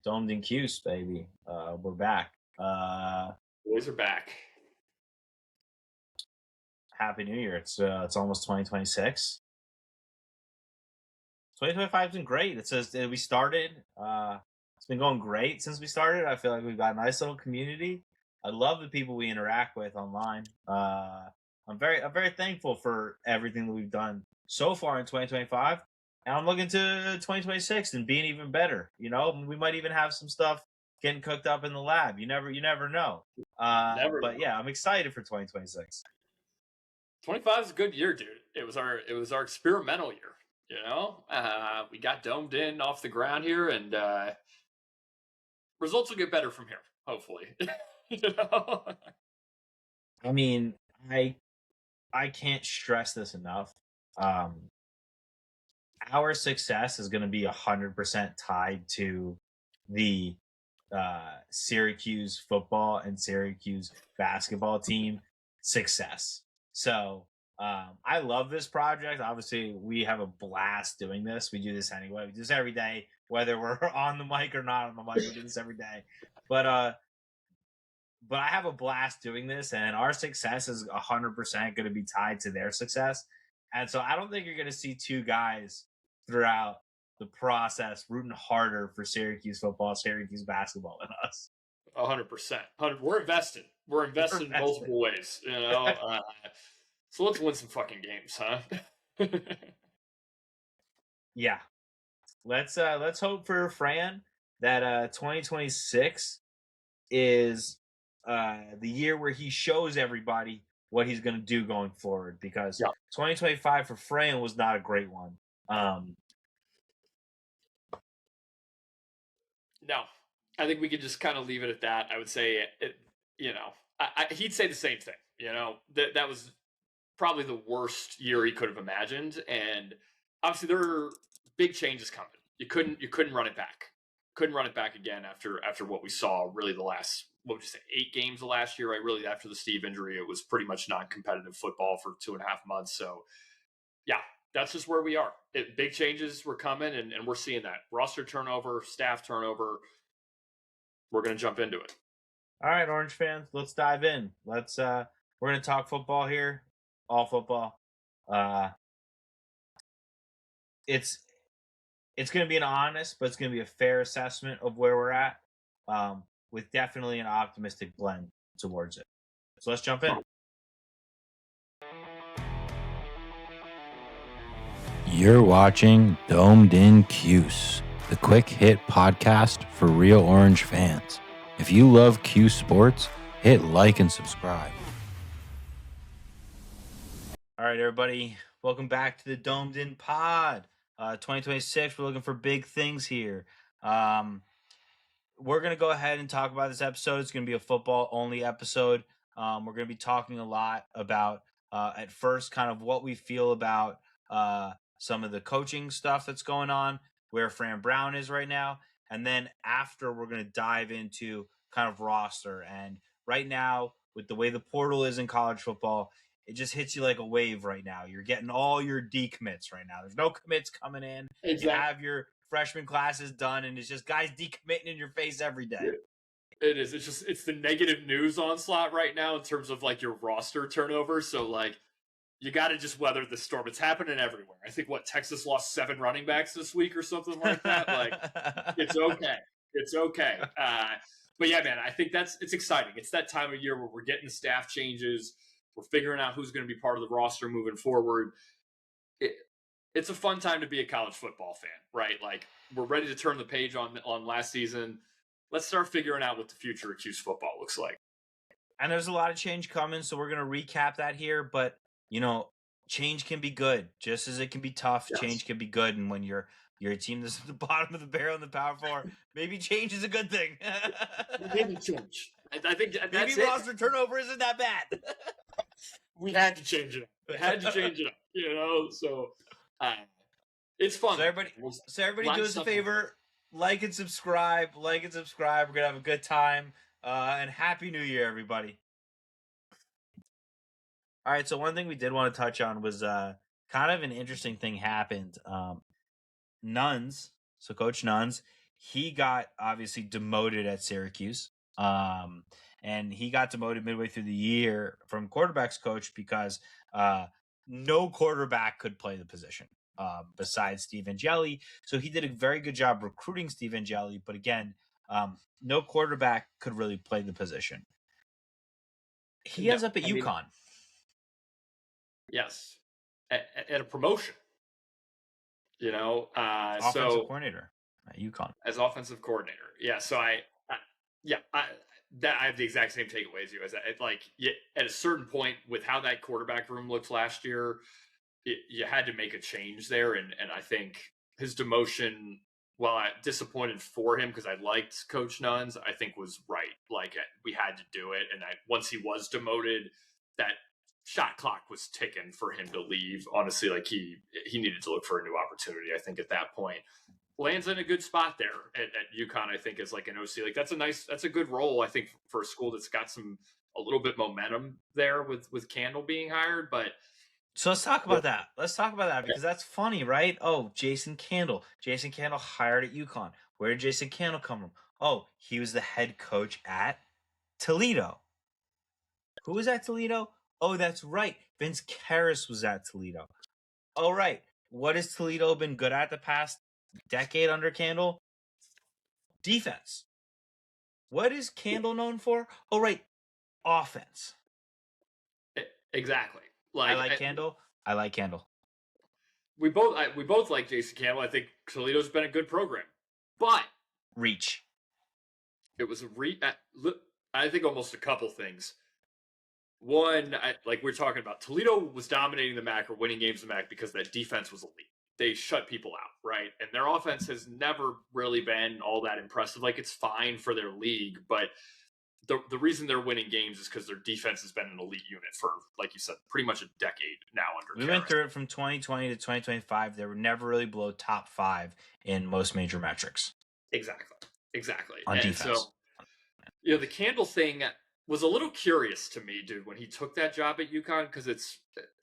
Domed and Cuse, baby. We're back. Boys are back. Happy New Year. It's almost 2026. 2025 has been great. It says we started. It's been going great since we started. I feel like we've got a nice little community. I love the people we interact with online. I'm very thankful for everything that we've done so far in 2025, and I'm looking to 2026 and being even better. We might even have some stuff getting cooked up in the lab. You never know. Never. But yeah, I'm excited for 2026. 25 is a good year, dude. It was our experimental year. We got domed in off the ground here, and results will get better from here. Hopefully. you know? I mean, I can't stress this enough. Um, our success is going to be 100% tied to the Syracuse football and Syracuse basketball team success. So I love this project. Obviously, we have a blast doing this. We do this anyway. We do this every day, whether we're on the mic or not on the mic. We do this every day. But I have a blast doing this, and our success is 100% going to be tied to their success. And so I don't think you're going to see two guys throughout the process rooting harder for Syracuse football, Syracuse basketball than us. 100%. We're invested. We're invested in multiple ways. So let's win some fucking games, huh? Yeah. Let's hope for Fran that 2026 is the year where he shows everybody what he's going to do going forward, because 2025 for Fran was not a great one. No, I think we could just kind of leave it at that. I would say, he'd say the same thing. That was probably the worst year he could have imagined, and obviously there are big changes coming. You couldn't run it back. Couldn't run it back again after what we saw. Really, the last 8 games of last year. Right, really after the Steve injury, it was pretty much non-competitive football for 2.5 months. So, yeah, that's just where we are. Big changes were coming, and we're seeing that roster turnover, staff turnover. We're gonna jump into it. All right, Orange fans, let's dive in. We're gonna talk football here, all football. It's going to be an honest, but it's going to be a fair assessment of where we're at, with definitely an optimistic blend towards it. So let's jump in. You're watching Domed in Cuse, the quick hit podcast for real Orange fans. If you love Cuse sports, hit like and subscribe. All right, everybody, welcome back to the Domed in Pod. 2026, we're looking for big things here. We're going to go ahead and talk about this episode. It's going to be a football only episode. We're going to be talking a lot about, at first, kind of what we feel about some of the coaching stuff that's going on, where Fran Brown is right now. And then after, we're going to dive into kind of roster. And right now, with the way the portal is in college football, it just hits you like a wave right now. You're getting all your decommits right now. There's no commits coming in. Exactly. You have your freshman classes done, and it's just guys decommitting in your face every day. It is. It's the negative news onslaught right now in terms of like your roster turnover. So like you got to just weather the storm. It's happening everywhere. I think Texas lost 7 running backs this week or something like that. Like it's okay. It's okay. But yeah, man, I think it's exciting. It's that time of year where we're getting staff changes. We're figuring out who's going to be part of the roster moving forward. It's a fun time to be a college football fan, right? Like we're ready to turn the page on last season. Let's start figuring out what the future of Cuse football looks like. And there's a lot of change coming, so we're going to recap that here. But, change can be good, just as it can be tough. Yes. Change can be good. And when you're a team that's at the bottom of the barrel in the Power 4, maybe change is a good thing. Maybe change. I think maybe roster turnover isn't that bad. We had to change it up. So it's fun. So everybody do us a favor, like and subscribe. We're going to have a good time. And Happy New Year, everybody. All right, so one thing we did want to touch on was kind of an interesting thing happened. Nuns, so Coach Nuns, he got obviously demoted at Syracuse. And he got demoted midway through the year from quarterbacks coach because no quarterback could play the position besides Steve Angeli. So he did a very good job recruiting Steve Angeli, but again, no quarterback could really play the position. He ends up at UConn. Yes, at a promotion. Offensive coordinator at UConn. As offensive coordinator. Yeah, so I have the exact same takeaway as you. At a certain point, with how that quarterback room looked last year, you had to make a change there, and I think his demotion, while I'm disappointed for him because I liked Coach Nuns, I think was right. Like, we had to do it, and once he was demoted, that shot clock was ticking for him to leave. Honestly, like he needed to look for a new opportunity. I think at that point, lands in a good spot there at UConn. I think as like an OC, like that's a good role. I think for a school that's got a little bit momentum there with Candle being hired. But so let's talk about that. Let's talk about that because that's funny, right? Oh, Jason Candle hired at UConn. Where did Jason Candle come from? Oh, he was the head coach at Toledo. Who was at Toledo? Oh, that's right. Vince Karras was at Toledo. Oh, right. What has Toledo been good at the past decade under Candle? Defense. What is Candle known for? Oh, right. Offense. Exactly. I like Candle. We both like Jason Campbell. I think Toledo's been a good program, but reach. It was I think almost a couple things. One, like we're talking about, Toledo was dominating the MAC or winning games in the MAC because that defense was elite. They shut people out, right? And their offense has never really been all that impressive. Like, it's fine for their league, but the reason they're winning games is because their defense has been an elite unit for, like you said, pretty much a decade now under We went through it from 2020 to 2025. They were never really below top 5 in most major metrics. Exactly. On defense. So, the Candle thing was a little curious to me, dude, when he took that job at UConn, because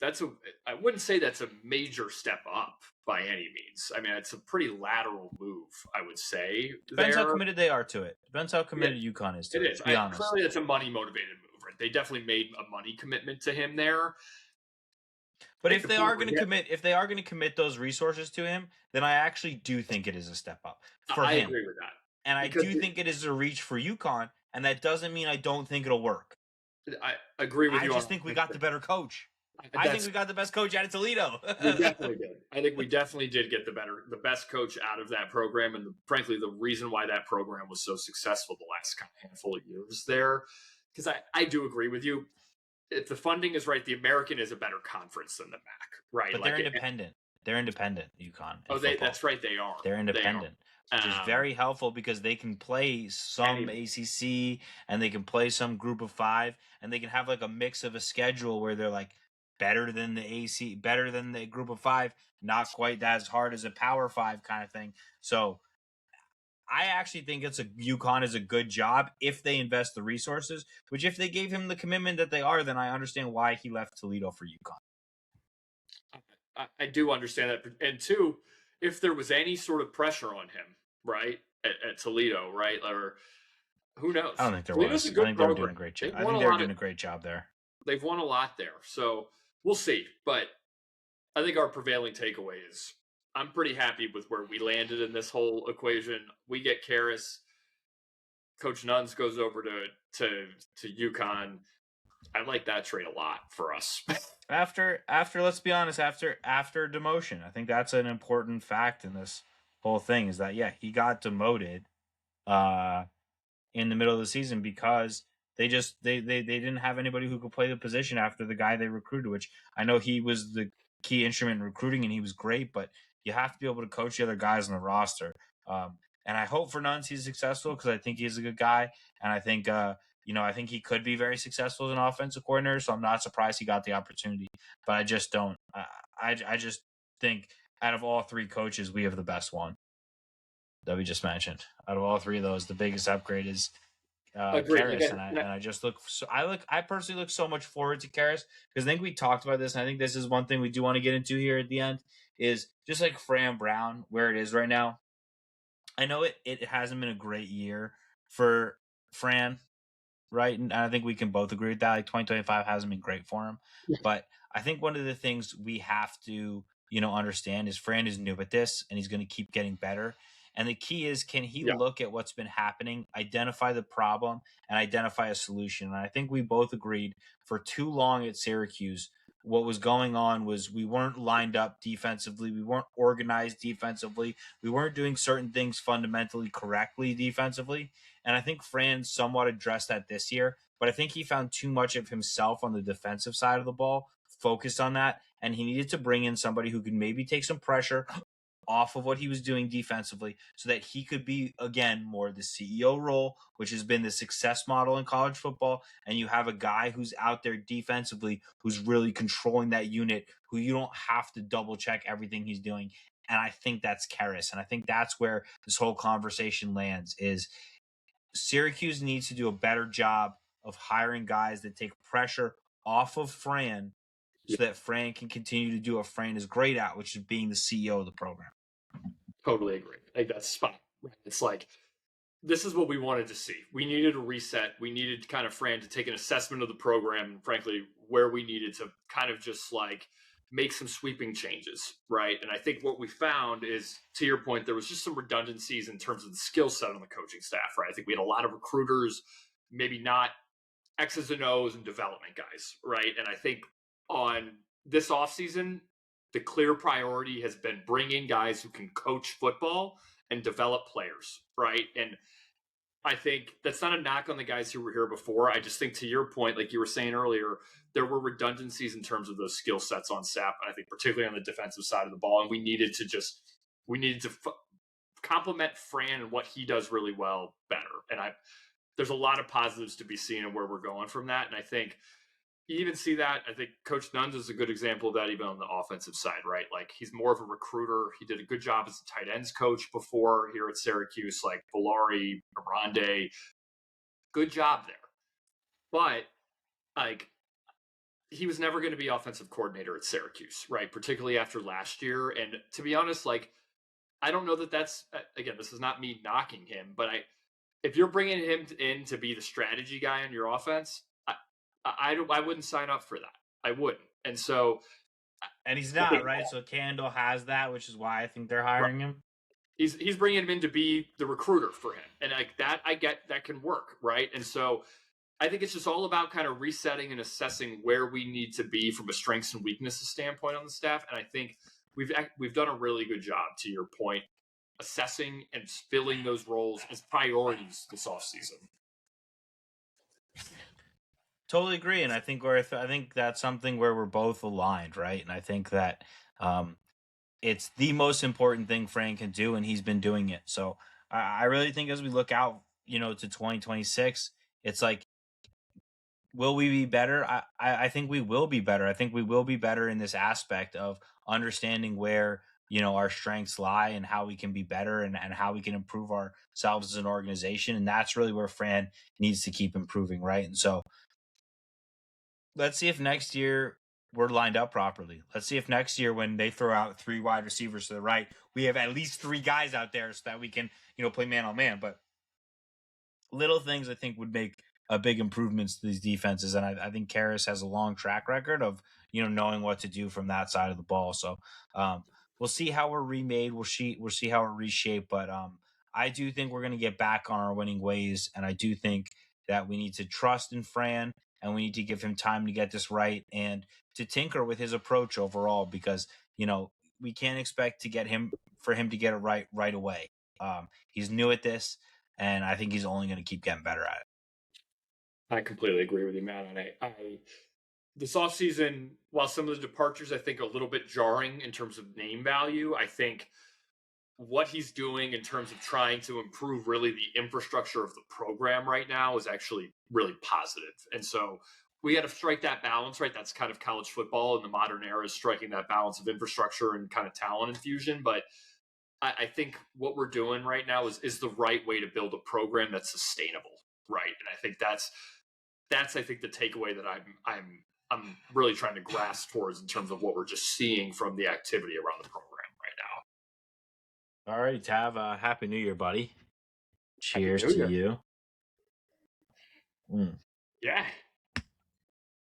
I wouldn't say that's a major step up by any means. I mean, it's a pretty lateral move, I would say. Depends how committed they are to it. Depends how committed UConn is to it. To be honest. Clearly, that's a money-motivated move, right? They definitely made a money commitment to him there. But if they are going to commit those resources to him, then I actually do think it is a step up for him. I agree with that. And I do think it is a reach for UConn, and that doesn't mean I don't think it'll work. I agree with you. I just think we got the better coach. I think we got the best coach out of Toledo. We definitely did. I think we definitely did get the best coach out of that program, and frankly, the reason why that program was so successful the last handful of years there. Because I do agree with you. If the funding is right, the American is a better conference than the MAC, right? But they're independent. They're independent, UConn. Oh, that's right. They are. They're independent. Which is very helpful because they can play some ACC and they can play some group of 5 and they can have like a mix of a schedule where they're like better than the group of 5, not quite as hard as a power 5 kind of thing. So I actually think UConn is a good job if they invest the resources, which if they gave him the commitment that they are, then I understand why he left Toledo for UConn. I do understand that. And two, if there was any sort of pressure on him, right, at Toledo, right, or who knows? I don't think there was. I think they're doing a great job. I think they're doing a great job there. They've won a lot there, so we'll see. But I think our prevailing takeaway is I'm pretty happy with where we landed in this whole equation. We get Karras. Coach Nuns goes over to UConn. I like that trade a lot for us. After let's be honest, after demotion, I think that's an important fact in this whole thing is that he got demoted in the middle of the season because they didn't have anybody who could play the position after the guy they recruited, which I know he was the key instrument in recruiting and he was great, but you have to be able to coach the other guys on the roster. And I hope for Nuns he's successful because I think he's a good guy, and I think I think he could be very successful as an offensive coordinator, so I'm not surprised he got the opportunity. But I just don't. I just think out of all 3 coaches, we have the best one that we just mentioned. Out of all 3 of those, the biggest upgrade is Karras, and I just look. So I personally look so much forward to Karras because I think we talked about this, and I think this is one thing we do want to get into here at the end is just like Fran Brown, where it is right now. I know it hasn't been a great year for Fran, right? And I think we can both agree with that. Like 2025 hasn't been great for him. Yeah. But I think one of the things we have to, understand is Fran is new at this and he's going to keep getting better. And the key is, can he Yeah. look at what's been happening, identify the problem, and identify a solution? And I think we both agreed for too long at Syracuse, what was going on was we weren't lined up defensively. We weren't organized defensively. We weren't doing certain things fundamentally correctly defensively. And I think Fran somewhat addressed that this year, but I think he found too much of himself on the defensive side of the ball, focused on that, and he needed to bring in somebody who could maybe take some pressure off of what he was doing defensively so that he could be, again, more the CEO role, which has been the success model in college football. And you have a guy who's out there defensively who's really controlling that unit, who you don't have to double check everything he's doing. And I think that's Karras. And I think that's where this whole conversation lands is Syracuse needs to do a better job of hiring guys that take pressure off of Fran Yeah. so that Fran can continue to do what Fran is great at, which is being the CEO of the program. Totally agree. I think that's spot. Right. It's like, this is what we wanted to see. We needed a reset. We needed kind of Fran to take an assessment of the program and frankly, where we needed to kind of just like make some sweeping changes. Right. And I think what we found is, to your point, there was just some redundancies in terms of the skill set on the coaching staff. Right. I think we had a lot of recruiters, maybe not X's and O's and development guys. Right. And I think on this offseason, the clear priority has been bringing guys who can coach football and develop players. Right. And I think that's not a knock on the guys who were here before. I just think, to your point, like you were saying earlier, there were redundancies in terms of those skill sets on staff. And I think particularly on the defensive side of the ball. And we needed to complement Fran and what he does really well better. And there's a lot of positives to be seen in where we're going from that. And I think you even see that. I think Coach Nuns is a good example of that, even on the offensive side, right? Like, he's more of a recruiter. He did a good job as a tight ends coach before here at Syracuse, like Valari, Arande. Good job there. But, like, he was never going to be offensive coordinator at Syracuse, right? Particularly after last year. And to be honest, like, I don't know that that's, again, this is not me knocking him, but if you're bringing him in to be the strategy guy on your offense, I wouldn't sign up for that. I wouldn't. And so, and he's not, right? So Candle has that, which is why I think they're hiring him. He's bringing him in to be the recruiter for him, and like that, I get that can work, right? And so, I think it's just all about kind of resetting and assessing where we need to be from a strengths and weaknesses standpoint on the staff. And I think we've done a really good job, to your point, assessing and filling those roles as priorities this offseason. Totally agree, and I think I think that's something where we're both aligned, right? And I think that it's the most important thing Frank can do, and he's been doing it. So I really think as we look out, to 2026, it's like, will we be better? I think we will be better. I think we will be better in this aspect of understanding where our strengths lie and how we can be better and how we can improve ourselves as an organization. And that's really where Fran needs to keep improving, right? And so let's see if next year we're lined up properly. Let's see if next year, when they throw out 3 wide receivers to the right, we have at least 3 guys out there so that we can, play man on man. But little things I think would make big improvements to these defenses. And I think Karras has a long track record of, knowing what to do from that side of the ball. So we'll see how we're remade. We'll see how we're reshaped. But I do think we're going to get back on our winning ways. And I do think that we need to trust in Fran and we need to give him time to get this right and to tinker with his approach overall, because, we can't expect to get him to get it right away. He's new at this, and I think he's only going to keep getting better at it. I completely agree with you, man. And this offseason, while some of the departures I think are a little bit jarring in terms of name value, I think what he's doing in terms of trying to improve really the infrastructure of the program right now is actually really positive. And so we got to strike that balance, right? That's kind of college football in the modern era, is striking that balance of infrastructure and kind of talent infusion. But I think what we're doing right now is the right way to build a program that's sustainable, right? And I think that's I think the takeaway that I'm really trying to grasp towards in terms of what we're just seeing from the activity around the program right now. All right, Tav. Happy New Year, buddy. Happy Cheers New to Year. you. Yeah.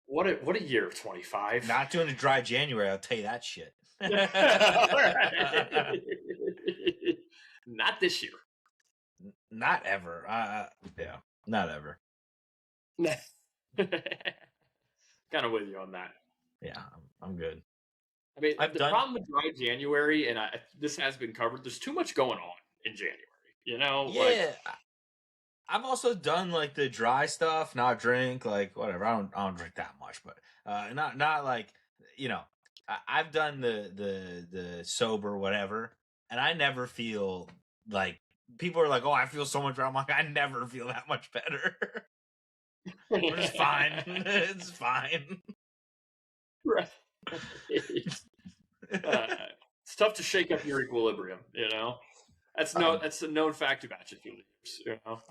What a year, 25. Not doing a dry January, I'll tell you that shit. All right. Not this year. Not ever. Yeah, not ever. Kind of with you on that. Yeah, I'm good. I mean, the problem with dry January, and this has been covered, there's too much going on in January. You know? Yeah. I've also done like the dry stuff, not drink, like whatever. I don't drink that much, but not like, you know, I've done the sober whatever, and I never feel like people are like, oh, I feel so much better. I'm like, I never feel that much better. I'm just fine. It's fine. Right. It's tough to shake up your equilibrium, you know. That's a known fact about you through the years, you know.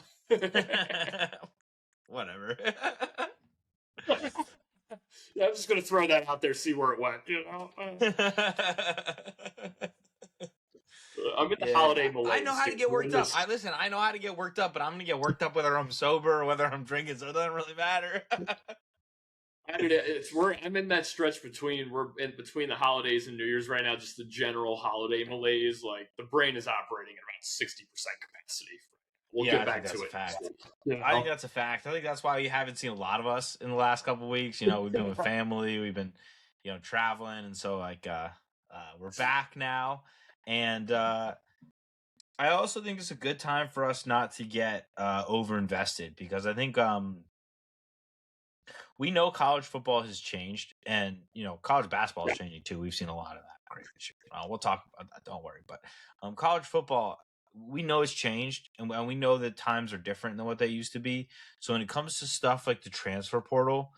Whatever. Yeah, I'm just gonna throw that out there, see where it went, you know. I'm in the holiday malaise. I know how to get worked up. I know how to get worked up, but I'm gonna get worked up whether I'm sober or whether I'm drinking, so it doesn't really matter. I'm in that stretch between the holidays and New Year's right now, just the general holiday malaise. Like the brain is operating at about 60% capacity. We'll get back to it. Fact. I think that's a fact. I think that's why you haven't seen a lot of us in the last couple of weeks. You know, we've been with family, we've been, you know, traveling, and so like we're back now. And I also think it's a good time for us not to get overinvested, because I think we know college football has changed, and you know college basketball is changing too. We've seen a lot of that crazy shit. We'll talk about that. Don't worry. But college football, we know it's changed, and we know that times are different than what they used to be. So when it comes to stuff like the transfer portal,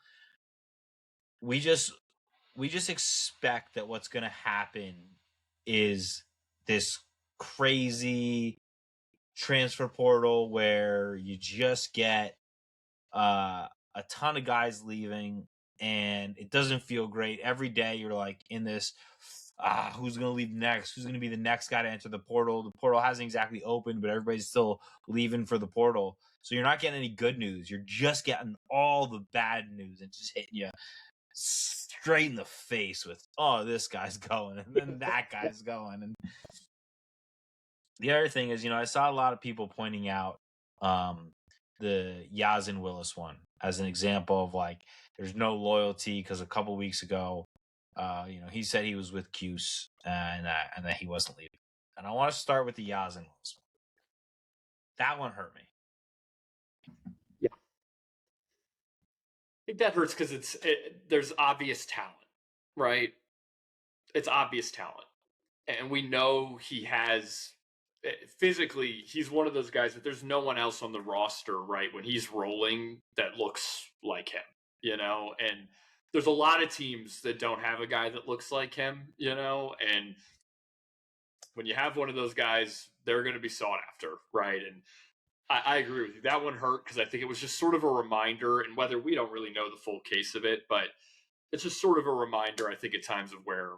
we just expect that what's going to happen is this crazy transfer portal where you just get a ton of guys leaving, and it doesn't feel great. Every day you're like in this, who's going to leave next? Who's going to be the next guy to enter the portal? The portal hasn't exactly opened, but everybody's still leaving for the portal. So you're not getting any good news. You're just getting all the bad news and just hitting you straight in the face with, oh, this guy's going, and then that guy's going. And the other thing is, you know, I saw a lot of people pointing out the Yazin Willis one as an example of like there's no loyalty, because a couple weeks ago, you know, he said he was with Cuse and that he wasn't leaving. And I want to start with the Yazin Willis one. That one hurt me. Yeah, I think that hurts because there's obvious talent, right? It's obvious talent, and we know he has. Physically, he's one of those guys that there's no one else on the roster, right, when he's rolling that looks like him, you know? And there's a lot of teams that don't have a guy that looks like him, you know? And when you have one of those guys, they're going to be sought after, right? And I agree with you. That one hurt because I think it was just sort of a reminder, and whether we don't really know the full case of it, but it's just sort of a reminder, I think, at times of where,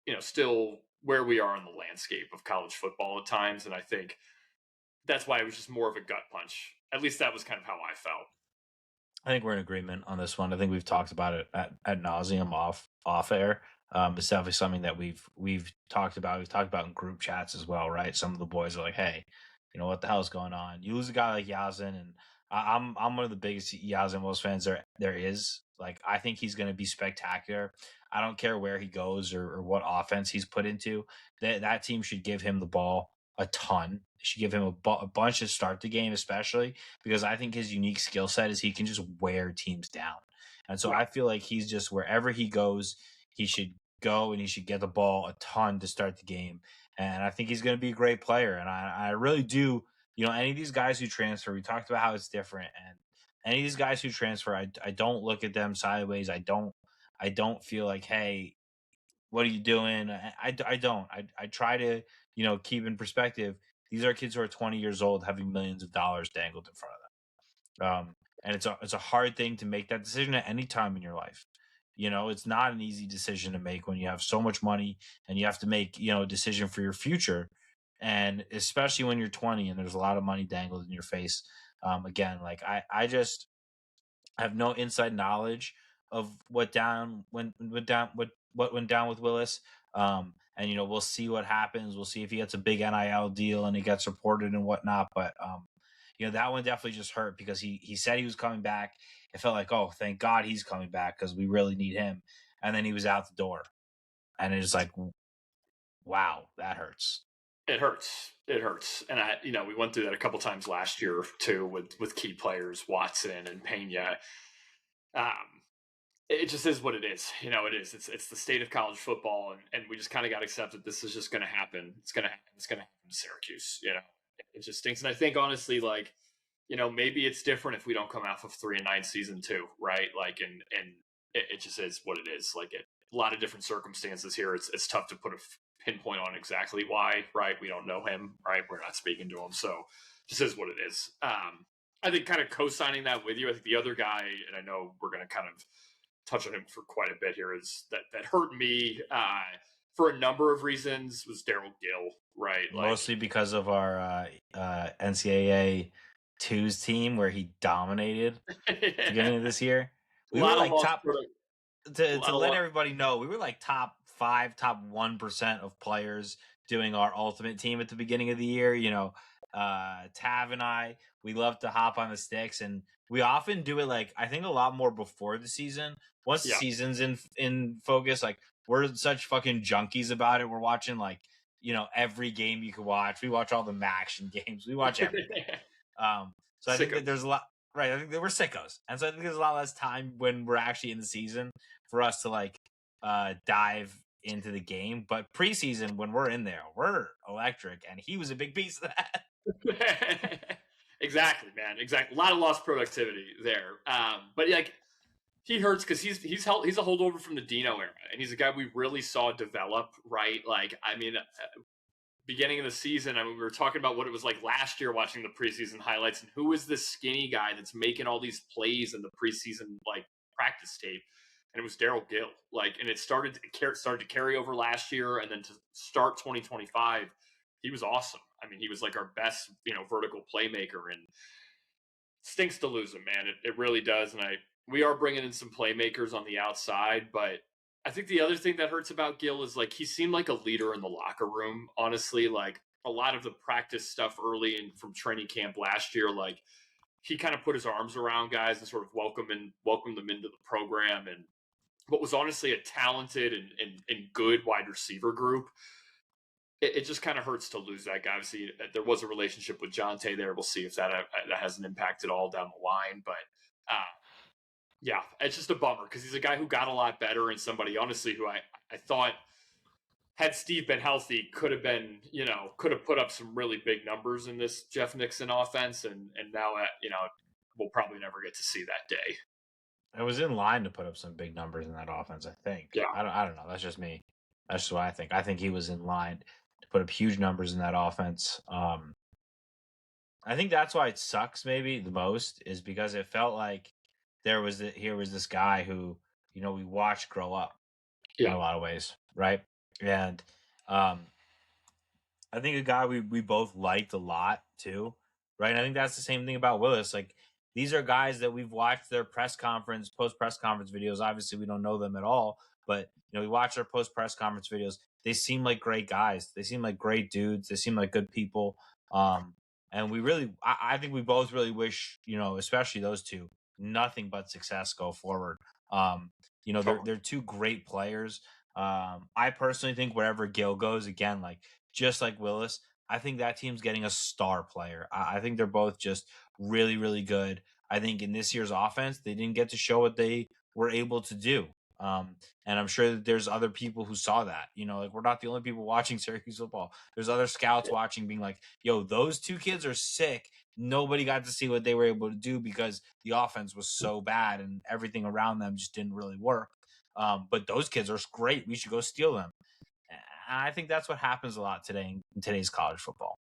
you know, still where we are in the landscape of college football at times. And I think that's why it was just more of a gut punch. At least that was kind of how I felt. I think we're in agreement on this one. I think we've talked about it at nauseum off air. It's definitely something that we've talked about. We've talked about in group chats as well, right? Some of the boys are like, hey, you know, what the hell is going on? You lose a guy like Yazin, and I'm one of the biggest Yazin Willis fans there is. Like, I think he's going to be spectacular. I don't care where he goes or what offense he's put into. That team should give him the ball a ton. They should give him a bunch to start the game, especially because I think his unique skill set is he can just wear teams down. And so I feel like he's just wherever he goes, he should go and he should get the ball a ton to start the game. And I think he's going to be a great player. And I really do. You know, any of these guys who transfer, we talked about how it's different. And any of these guys who transfer, I don't look at them sideways. I don't feel like, hey, what are you doing? I don't. I try to, you know, keep in perspective. These are kids who are 20 years old having millions of dollars dangled in front of them. And it's a hard thing to make that decision at any time in your life. You know, it's not an easy decision to make when you have so much money and you have to make, you know, a decision for your future. And especially when you're 20 and there's a lot of money dangled in your face. Again, like I just have no inside knowledge of what went down with Willis. And we'll see what happens. We'll see if he gets a big NIL deal and he gets reported and whatnot. But that one definitely just hurt because he said he was coming back. It felt like, oh, thank God he's coming back because we really need him. And then he was out the door, and it's like, wow, that hurts. It hurts. It hurts. And we went through that a couple times last year too with key players, Watson and Pena. It just is what it is. It is. It's the state of college football, and we just kind of got to accept that this is just going to happen. It's going to happen. It's going to happen to Syracuse. It just stinks. And I think honestly, like, maybe it's different if we don't come off of 3-9 season 2, right? Like, and it just is what it is. Like, a lot of different circumstances here. It's tough to put a pinpoint on exactly why, right? We don't know him, right? We're not speaking to him, so this is what it is. I think kind of co-signing that with you. I think the other guy, and I know we're going to kind of touch on him for quite a bit here, is that hurt me for a number of reasons was Daryl Gill, right? Like, mostly because of our NCAA 2s team where he dominated beginning of this year. We were like top to let everybody know, we were like top 5, top 1% of players doing our ultimate team at the beginning of the year. Tav and I, we love to hop on the sticks, and we often do it like I think a lot more before the season. Once the season's in focus, like we're such fucking junkies about it. We're watching like every game you could watch. We watch all the Maction games. We watch everything. So I think that there's a lot. Right, I think that we're sickos, and so I think there's a lot less time when we're actually in the season for us to like dive into the game. But preseason, when we're in there, we're electric, and he was a big piece of that. Exactly, man. Exactly. A lot of lost productivity there. But like he hurts because he's a holdover from the Dino era, and he's a guy we really saw develop. Right, like I mean. Beginning of the season, I mean, we were talking about what it was like last year watching the preseason highlights, and who is this skinny guy that's making all these plays in the preseason like practice tape, and it was Daryl Gill. Like, and it started to carry over last year, and then to start 2025, he was awesome. I mean, he was like our best vertical playmaker, and stinks to lose him, man. It really does, and we are bringing in some playmakers on the outside, but I think the other thing that hurts about Gill is like he seemed like a leader in the locker room. Honestly, like a lot of the practice stuff early and from training camp last year, like he kind of put his arms around guys and sort of welcomed them into the program. And what was honestly a talented and good wide receiver group, it just kind of hurts to lose that guy. Obviously, there was a relationship with Jonte there. We'll see if that has an impact at all down the line, but. Yeah, it's just a bummer because he's a guy who got a lot better and somebody, honestly, who I thought had Steve been healthy could have put up some really big numbers in this Jeff Nixon offense. And now, we'll probably never get to see that day. It was in line to put up some big numbers in that offense, I think. Yeah. I don't know. That's just me. That's just what I think. I think he was in line to put up huge numbers in that offense. I think that's why it sucks maybe the most is because it felt like here was this guy who, we watched grow up in a lot of ways, right? And I think a guy we both liked a lot too, right? And I think that's the same thing about Willis. Like these are guys that we've watched their post press conference videos. Obviously, we don't know them at all, but we watch their post press conference videos. They seem like great guys. They seem like great dudes. They seem like good people. And I think we both really wish, especially those two, nothing but success go forward. They're two great players. I personally think wherever Gill goes, again, like just like Willis, I think that team's getting a star player. I think they're both just really, really good. I think in this year's offense, they didn't get to show what they were able to do. And I'm sure that there's other people who saw that, like we're not the only people watching Syracuse football. There's other scouts watching being like, yo, those two kids are sick. Nobody got to see what they were able to do because the offense was so bad and everything around them just didn't really work. But those kids are great. We should go steal them. And I think that's what happens a lot today in today's college football.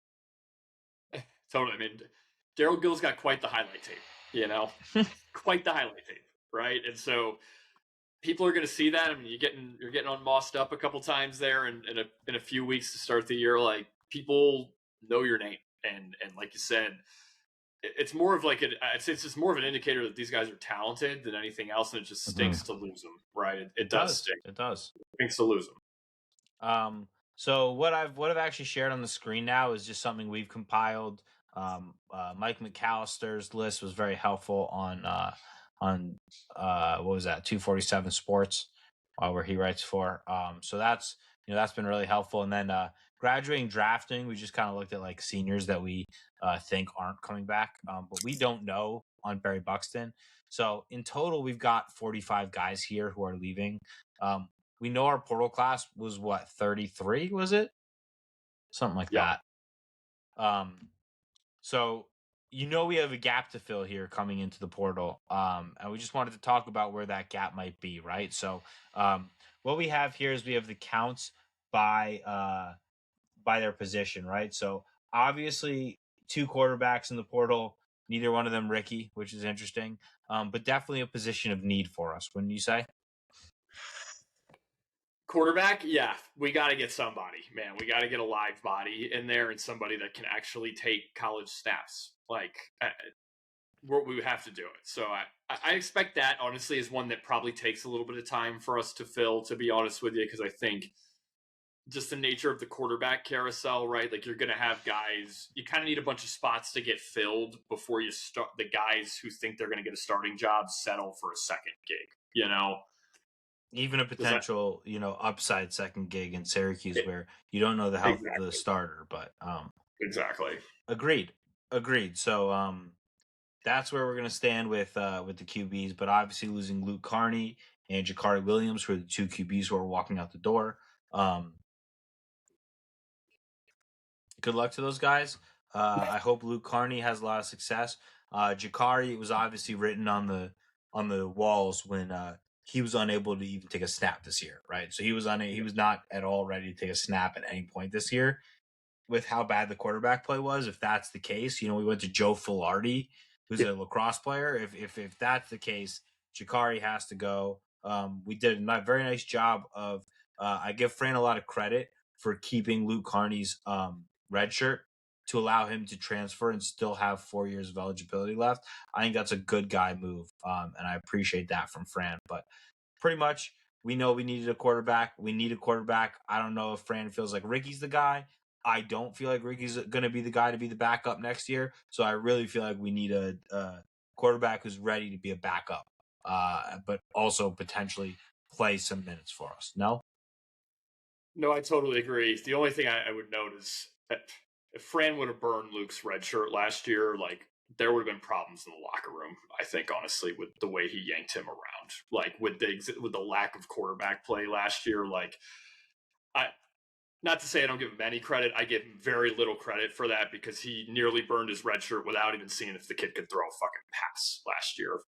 Totally. I mean, Daryl Gill's got quite the highlight tape, quite the highlight tape, right? And so people are going to see that. I mean, you're getting unmossed up a couple times there in a few weeks to start the year. Like people know your name, and like you said, it's more of like I'd say it's just more of an indicator that these guys are talented than anything else, and it just stinks to lose them, right? It does stink. It does. It stinks to lose them. So what I've actually shared on the screen now is just something we've compiled. Mike McAllister's list was very helpful on what was that, 247 Sports, where he writes for. So that's that's been really helpful. And then graduating drafting, we just kind of looked at like seniors that we think aren't coming back, but we don't know on Barry Buxton. So in total, we've got 45 guys here who are leaving. We know our portal class was what, 33, was it? Something like that. So we have a gap to fill here coming into the portal. And we just wanted to talk about where that gap might be, right? So what we have here is we have the counts by their position, right? So obviously 2 quarterbacks in the portal, neither one of them Ricky, which is interesting. But definitely a position of need for us, wouldn't you say? Quarterback, yeah, we got to get somebody, man. We got to get a live body in there and somebody that can actually take college snaps. Like, we have to do it. So I expect that, honestly, is one that probably takes a little bit of time for us to fill, to be honest with you, because I think just the nature of the quarterback carousel, right? Like, you're going to have guys, you kind of need a bunch of spots to get filled before you start. The guys who think they're going to get a starting job settle for a second gig, Even a potential, upside second gig in Syracuse where you don't know the health of the starter, but exactly. Agreed. So that's where we're gonna stand with the QBs, but obviously losing Luke Carney and Jakari Williams, who are the 2 QBs who are walking out the door. Good luck to those guys. I hope Luke Carney has a lot of success. Jakari was obviously written on the walls when he was unable to even take a snap this year, right? So he was not at all ready to take a snap at any point this year. With how bad the quarterback play was, if that's the case, we went to Joe Filardi, who's a lacrosse player. If that's the case, Jakari has to go. We did a very nice job of. I give Fran a lot of credit for keeping Luke Carney's red shirt to allow him to transfer and still have 4 years of eligibility left. I think that's a good guy move, and I appreciate that from Fran. But pretty much, we know we needed a quarterback. We need a quarterback. I don't know if Fran feels like Ricky's the guy. I don't feel like Ricky's going to be the guy to be the backup next year. So I really feel like we need a quarterback who's ready to be a backup, but also potentially play some minutes for us. No, I totally agree. The only thing I would note is that if Fran would have burned Luke's red shirt last year, like, there would have been problems in the locker room, I think, honestly, with the way he yanked him around. Like, with the lack of quarterback play last year, like, not to say I don't give him any credit. I give him very little credit for that because he nearly burned his red shirt without even seeing if the kid could throw a fucking pass last year.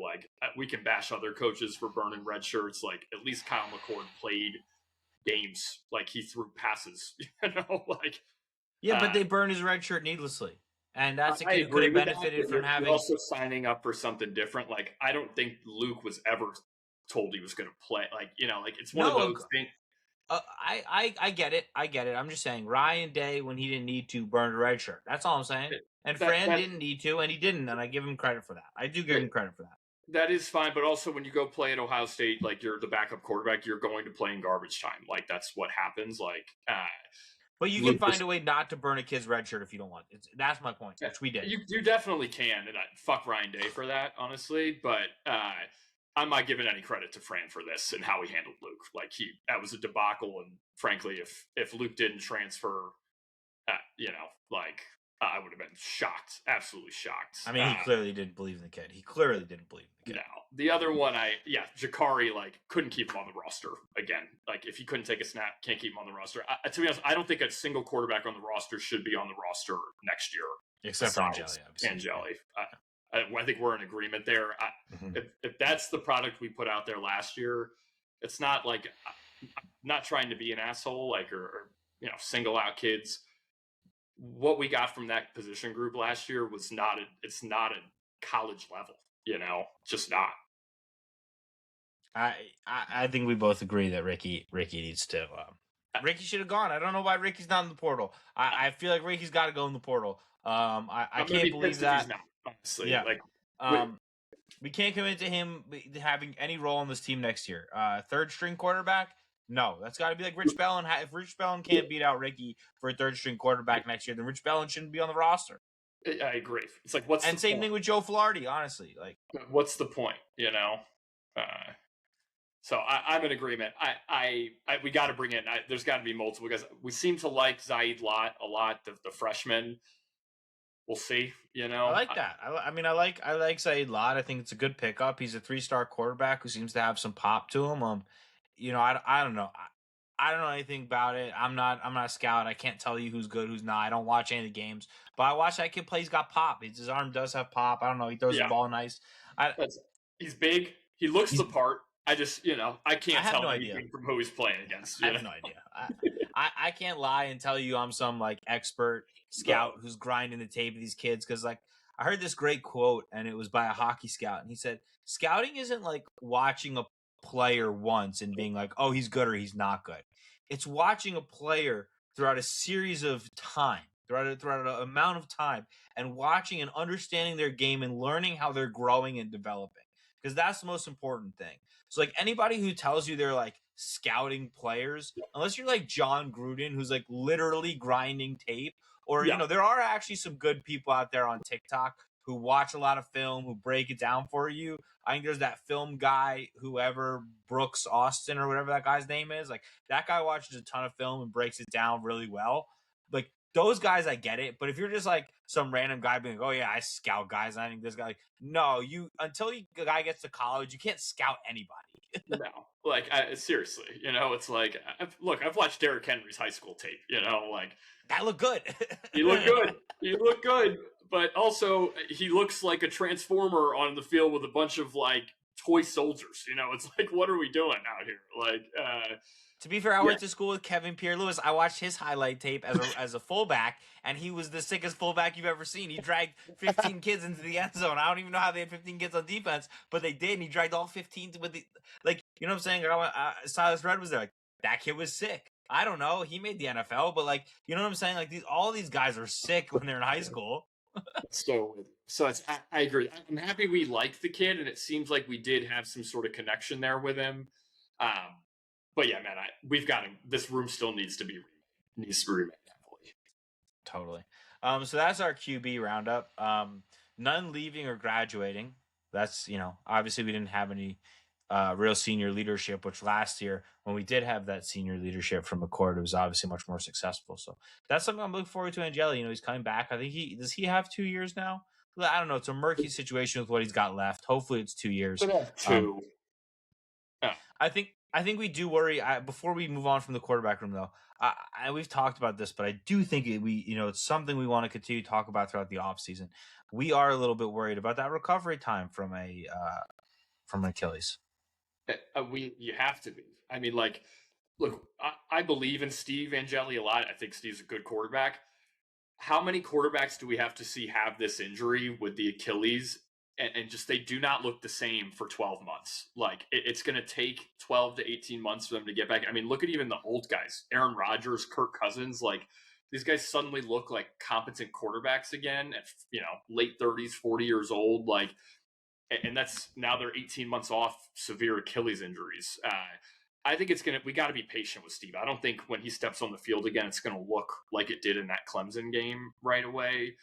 Like, we can bash other coaches for burning red shirts. Like, at least Kyle McCord played games. Like, he threw passes, like. Yeah, but they burned his red shirt needlessly. And that's a kid who could have benefited from having. You're also signing up for something different. Like, I don't think Luke was ever told he was going to play. Like, like, it's one of those things. I get it. I'm just saying Ryan Day, when he didn't need to, burned a red shirt. That's all I'm saying. And Fran didn't need to, and he didn't, and I give him credit for that. I do give him credit for that. That is fine, but also when you go play at Ohio State, like, you're the backup quarterback, you're going to play in garbage time. Like, that's what happens. Like, but you can find a way not to burn a kid's red shirt if you don't want. That's my point, which we did. You definitely can, and fuck Ryan Day for that, honestly. But I'm not giving any credit to Fran for this and how he handled Luke. Like, that was a debacle, and frankly, if Luke didn't transfer, I would have been shocked, absolutely shocked. I mean, he clearly didn't believe in the kid. No, the other one, Jakari, like, couldn't keep him on the roster again. Like, if he couldn't take a snap, can't keep him on the roster. To be honest, I don't think a single quarterback on the roster should be on the roster next year, except for Angeli. I think we're in agreement there. If that's the product we put out there last year, it's not like, I'm not trying to be an asshole, like, or single out kids. What we got from that position group last year was it's not a college level, just not. I think we both agree that Ricky needs to Ricky should have gone. I don't know why Ricky's not in the portal. I feel like Ricky's got to go in the portal. I can't believe if he's that. not, honestly. Yeah. Like, We can't commit to him having any role on this team next year. Third string quarterback? No, that's got to be like Rich Bellin. If Rich Bellin can't beat out Ricky for a third string quarterback next year, then Rich Bellin shouldn't be on the roster. I agree. It's like, what's and the same point? thing with Joe Flaherty, honestly. Like, what's the point? So I'm in agreement. We got to bring in. There's got to be multiple guys. We seem to like Zaid Lot a lot. The freshman. We'll see. I like that. I like Zaid Lot. I think it's a good pickup. He's a 3-star quarterback who seems to have some pop to him. I don't know. I don't know anything about it. I'm not a scout. I can't tell you who's good, who's not. I don't watch any of the games. But I watch that kid play. He's got pop. His arm does have pop. I don't know. He throws the ball nice. He's big. He looks the part. I just, I can't tell anything idea from who he's playing against. I have no idea. I can't lie and tell you I'm some like expert scout who's grinding the tape of these kids, because like I heard this great quote and it was by a hockey scout, and he said scouting isn't like watching a player once and being like, oh, he's good or he's not good. It's watching a player throughout a series of time, throughout an amount of time, and watching and understanding their game and learning how they're growing and developing, because that's the most important thing. So like anybody who tells you they're like scouting players, unless you're like John Gruden, who's like literally grinding tape, or there are actually some good people out there on TikTok who watch a lot of film, who break it down for you. I think there's that film guy, whoever, Brooks Austin or whatever that guy's name is. Like that guy watches a ton of film and breaks it down really well. Like those guys, I get it. But if you're just like some random guy being like, oh yeah, I scout guys, and I think this guy, like, no, until the guy gets to college, you can't scout anybody. No, like seriously, it's like, I've watched Derrick Henry's high school tape. Like that looked good. He looked good. But also, he looks like a transformer on the field with a bunch of like toy soldiers. It's like, what are we doing out here? Like, to be fair, I went to school with Kevin Pierre-Louis. I watched his highlight tape as a fullback, and he was the sickest fullback you've ever seen. He dragged 15 kids into the end zone. I don't even know how they had 15 kids on defense, but they did, and he dragged all 15 with the, like, you know what I'm saying? Silas Red was there. Like, that kid was sick. I don't know. He made the NFL, but like, you know what I'm saying? Like all these guys are sick when they're in high school. So I agree. I'm happy we liked the kid, and it seems like we did have some sort of connection there with him. But yeah, man, we've got him. This room still needs to be remade heavily. Totally. So that's our QB roundup. None leaving or graduating. That's, obviously we didn't have any real senior leadership, which last year when we did have that senior leadership from McCord, it was obviously much more successful. So that's something I'm looking forward to. Angeli, he's coming back. I think does he have 2 years now? I don't know. It's a murky situation with what he's got left. Hopefully it's 2 years. Two. I think we do worry. Before we move on from the quarterback room, though, we've talked about this, but I do think it's something we want to continue to talk about throughout the offseason. We are a little bit worried about that recovery time from an Achilles. You have to be. I mean, like, look, I believe in Steve Angeli a lot. I think Steve's a good quarterback. How many quarterbacks do we have to see have this injury with the Achilles? And just, they do not look the same for 12 months. Like, it's going to take 12 to 18 months for them to get back. I mean, look at even the old guys, Aaron Rodgers, Kirk Cousins. Like, these guys suddenly look like competent quarterbacks again at, late 30s, 40 years old. Like, and that's now they're 18 months off severe Achilles injuries. I think we got to be patient with Steve. I don't think when he steps on the field again, it's going to look like it did in that Clemson game right away.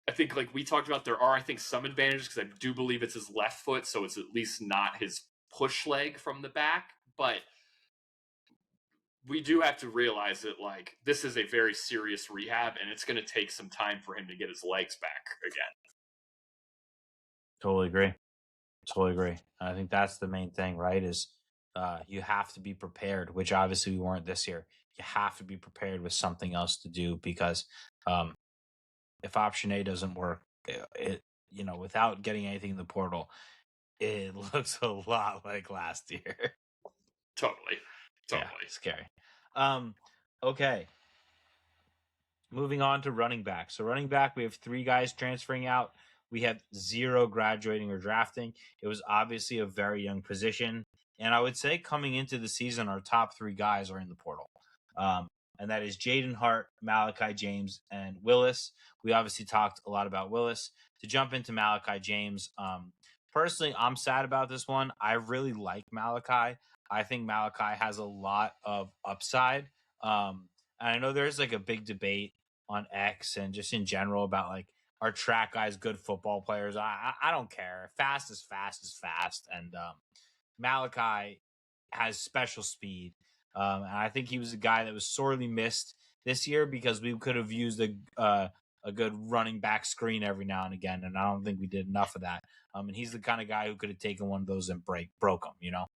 I think, like we talked about, there are, I think, some advantages because I do believe it's his left foot, so it's at least not his push leg from the back. But we do have to realize that, like, this is a very serious rehab, and it's going to take some time for him to get his legs back again. Totally agree. I think that's the main thing, right? Is you have to be prepared, which obviously we weren't this year. You have to be prepared with something else to do because if option A doesn't work, without getting anything in the portal, it looks a lot like last year. Totally. Yeah, scary. Okay. Moving on to running back. So running back, we have 3 guys transferring out. We have 0 graduating or drafting. It was obviously a very young position. And I would say coming into the season, our top 3 guys are in the portal. And that is Jaden Hart, Malachi James, and Willis. We obviously talked a lot about Willis. To jump into Malachi James, personally, I'm sad about this one. I really like Malachi. I think Malachi has a lot of upside. And I know there's like a big debate on X and just in general about like, are track guys good football players? I don't care. Fast is fast is fast. And Malachi has special speed. And I think he was a guy that was sorely missed this year because we could have used a good running back screen every now and again, and I don't think we did enough of that. And he's the kind of guy who could have taken one of those and broke them, you know.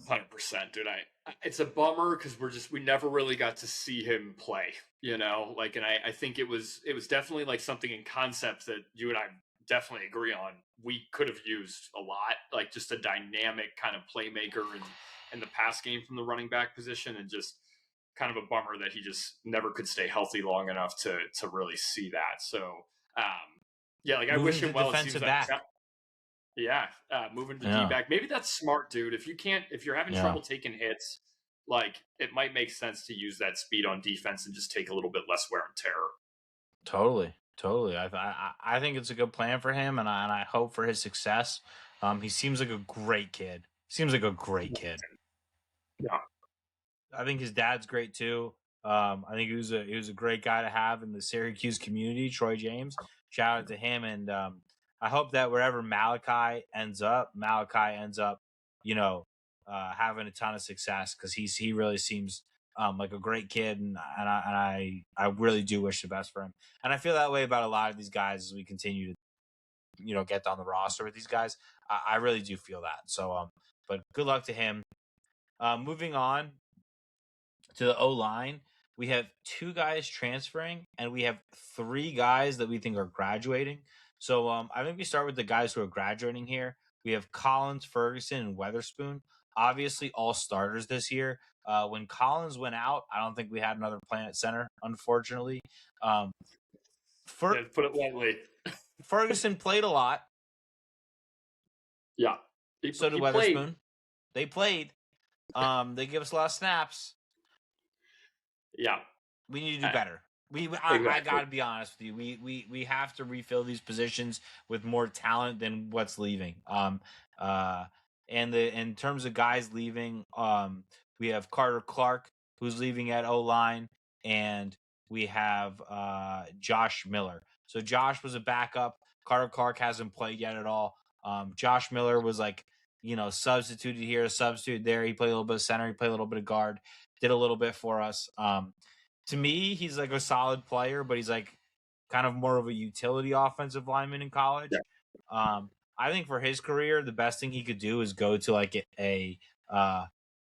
100%, dude. It's a bummer because we never really got to see him play, you know. Like, and I think it was definitely like something in concept that you and I definitely agree on. We could have used a lot, like just a dynamic kind of playmaker in the pass game from the running back position, and just kind of a bummer that he just never could stay healthy long enough to really see that. So, yeah, like I wish him well. It seems like moving to D back. Maybe that's smart, dude. If you're having trouble taking hits, like it might make sense to use that speed on defense and just take a little bit less wear and tear. Totally. I think it's a good plan for him, and I hope for his success. He seems like a great kid. Yeah. I think his dad's great too. I think he was a great guy to have in the Syracuse community, Troy James. Shout out to him, and I hope that wherever Malachi ends up, you know, having a ton of success because he really seems like a great kid, and I really do wish the best for him. And I feel that way about a lot of these guys as we continue to, you know, get on the roster with these guys. I really do feel that. So, but good luck to him. Moving on to the O-line, we have 2 guys transferring, and we have 3 guys that we think are graduating. So I think we start with the guys who are graduating here. We have Collins, Ferguson, and Weatherspoon. Obviously, all starters this year. When Collins went out, I don't think we had another Planet Center, unfortunately. Put it lightly. Ferguson played a lot. Yeah. So did Weatherspoon. They played. They give us a lot of snaps. Yeah. We need to do better. I got to be honest with you. We have to refill these positions with more talent than what's leaving. And in terms of guys leaving, we have Carter Clark who's leaving at O-line, and we have Josh Miller. So Josh was a backup. Carter Clark hasn't played yet at all. Josh Miller was like, you know, substituted here, substituted there. He played a little bit of center. He played a little bit of guard. Did a little bit for us. To me, he's like a solid player, but he's like kind of more of a utility offensive lineman in college. Yeah. I think for his career, the best thing he could do is go to like a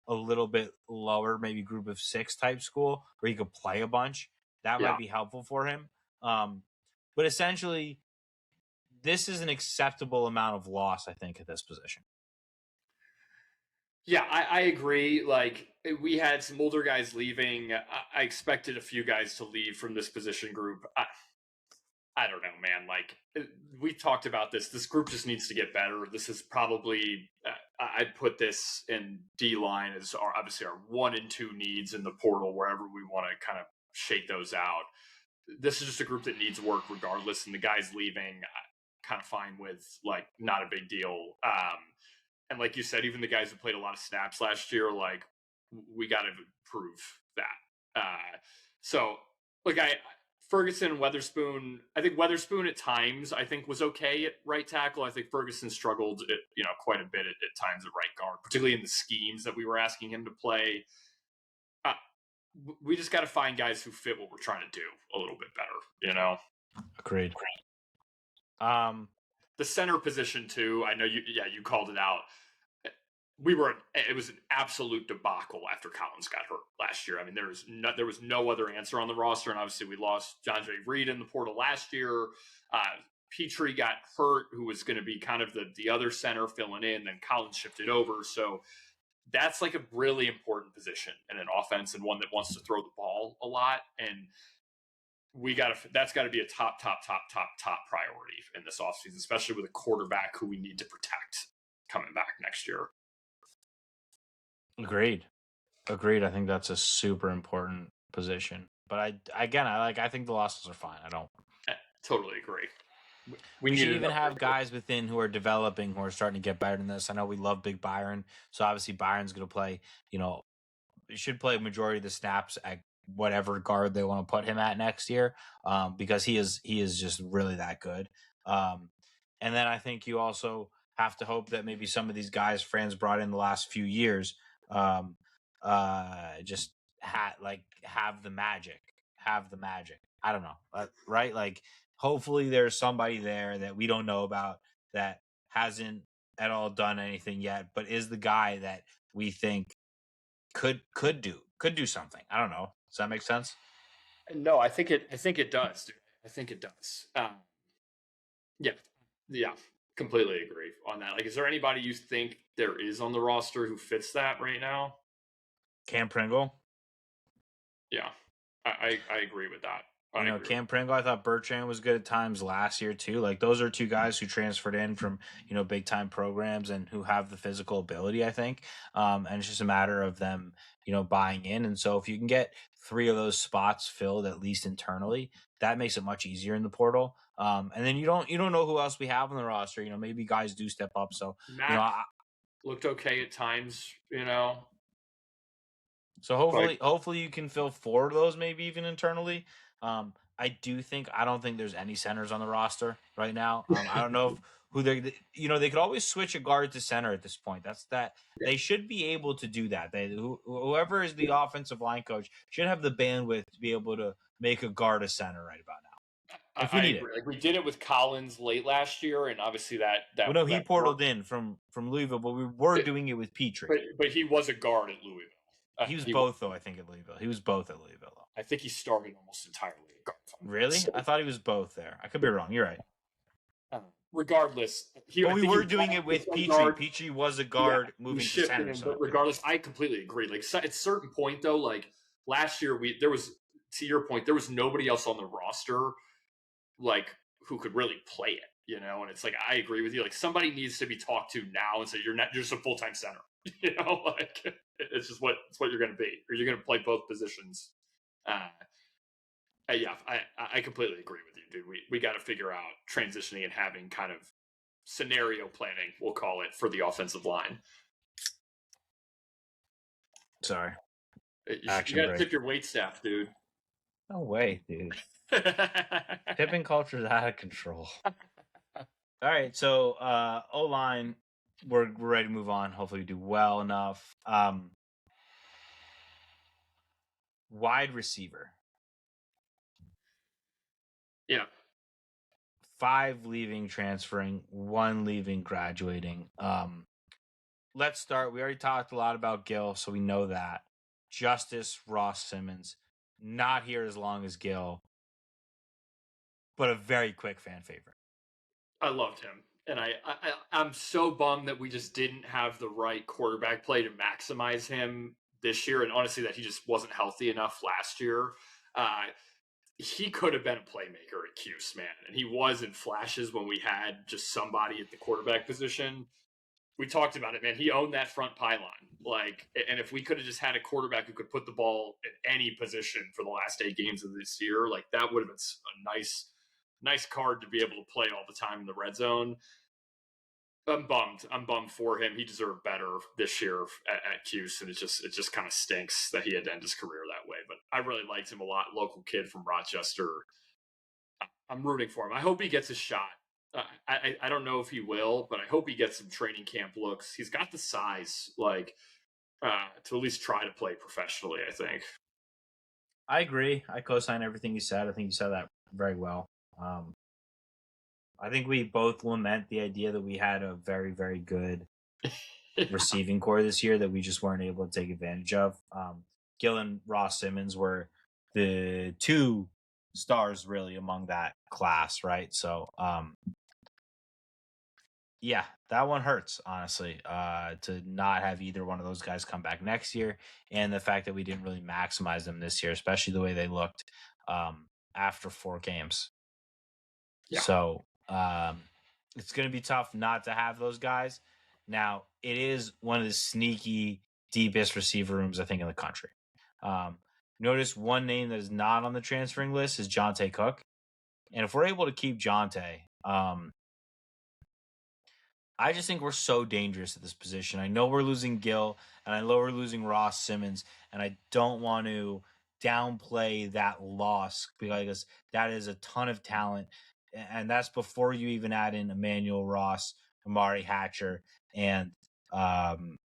little bit lower, maybe group of 6 type school where he could play a bunch. That might be helpful for him. But essentially, this is an acceptable amount of loss, I think, at this position. Yeah, I agree. Like, we had some older guys leaving. I expected a few guys to leave from this position group. I don't know, man. Like, we talked about this. This group just needs to get better. This is probably, I'd put this in D-line as obviously our 1 and 2 needs in the portal, wherever we want to kind of shake those out. This is just a group that needs work regardless. And the guys leaving, kind of fine with, like, not a big deal. And like you said, even the guys who played a lot of snaps last year, like, we got to improve that. So, like, Ferguson and Weatherspoon, I think Weatherspoon at times, I think, was okay at right tackle. I think Ferguson struggled, quite a bit at times at right guard, particularly in the schemes that we were asking him to play. We just got to find guys who fit what we're trying to do a little bit better, you know? Agreed. The center position too, I know you called it out. It was an absolute debacle after Collins got hurt last year. I mean, there was no other answer on the roster, and obviously we lost John J. Reed in the portal last year. Petrie got hurt, who was going to be kind of the other center filling in, then Collins shifted over. So that's like a really important position in an offense, and one that wants to throw the ball a lot. And that's got to be a top priority in this offseason, especially with a quarterback who we need to protect coming back next year. Agreed. Agreed. I think that's a super important position. But I think the losses are fine. I don't. Totally agree. We should needed even an have upgrade. guys within who are developing who are starting to get better than this. I know we love Big Byron, so obviously Byron's going to play. He should play a majority of the snaps at whatever guard they want to put him at next year, because he is just really that good. And then I think you also have to hope that maybe some of these guys Fran's brought in the last few years, um, just have the magic, I don't know, right? Like hopefully there's somebody there that we don't know about that hasn't at all done anything yet, but is the guy that we think could do something. I don't know. Does that make sense? No, I think it does, dude. I think it does. Yeah, yeah, completely agree on that. Like, is there anybody you think there is on the roster who fits that right now? Cam Pringle. Yeah, I agree with that. Cam Pringle, I thought Bertrand was good at times last year too. Like those are two guys who transferred in from big time programs and who have the physical ability. I think, and it's just a matter of them buying in. And so if you can get 3 of those spots filled at least internally, that makes it much easier in the portal. And then you don't know who else we have on the roster. Maybe guys do step up. So Matt looked okay at times. So hopefully you can fill 4 of those, maybe even internally. I don't think there's any centers on the roster right now. I don't know who they could always switch a guard to center at this point. They should be able to do that. Whoever is the offensive line coach should have the bandwidth to be able to make a guard a center right about now. If we need it. Like we did it with Collins late last year, and obviously that. Well, no, he portaled in from Louisville, but we were doing it with Petrie. But he was a guard at Louisville. He was both, though, I think, at Louisville. He was both at Louisville, though. I think he started almost entirely at guard. Really? I thought he was both there. I could be wrong. You're right. Regardless, we were doing it with Petrie. Petrie was a guard moving to center. But regardless, I completely agree. Like at a certain point, though, like last year, there was, to your point, there was nobody else on the roster like who could really play it, And it's like I agree with you. Like somebody needs to be talked to now and say you're just a full-time center. Like it's just what you're going to be, or you're going to play both positions. Yeah, I completely agree with you, dude. We got to figure out transitioning and having kind of scenario planning, we'll call it, for the offensive line. Sorry. You got to tip your wait staff, dude. No way, dude. Tipping culture is out of control. All right, so O-line, we're ready to move on. Hopefully we do well enough. Wide receiver. Yeah. 5 leaving, transferring, 1 leaving, graduating. Let's start. We already talked a lot about Gil, so we know that. Justice Ross Simmons, not here as long as Gil, but a very quick fan favorite. I loved him. And I'm so bummed that we just didn't have the right quarterback play to maximize him this year. And honestly, that he just wasn't healthy enough last year. He could have been a playmaker at Cuse, man. And he was in flashes when we had just somebody at the quarterback position. We talked about it, man. He owned that front pylon. And if we could have just had a quarterback who could put the ball in any position for the last 8 games of this year, that would have been a nice card to be able to play all the time in the red zone. I'm bummed for him. He deserved better this year at Cuse, and it just kind of stinks that he had to end his career that way. But I really liked him a lot. Local kid from Rochester. I'm rooting for him. I hope he gets a shot. I don't know if he will, but I hope he gets some training camp looks. He's got the size, to at least try to play professionally, I think. I agree. I co-sign everything you said. I think you said that very well. I think we both lament the idea that we had a very, very good receiving core this year that we just weren't able to take advantage of. Gil and Ross Simmons were the 2 stars really among that class, right? So, yeah, that one hurts, honestly, to not have either one of those guys come back next year, and the fact that we didn't really maximize them this year, especially the way they looked after 4 games. Yeah. So it's going to be tough not to have those guys. Now, it is one of the sneaky deepest receiver rooms, I think, in the country. Notice one name that is not on the transferring list is Jonte Cook. And if we're able to keep Jonte, I just think we're so dangerous at this position. I know we're losing Gill, and I know we're losing Ross Simmons, and I don't want to downplay that loss because that is a ton of talent, and that's before you even add in Emmanuel Ross, Amari Hatcher, and Jalen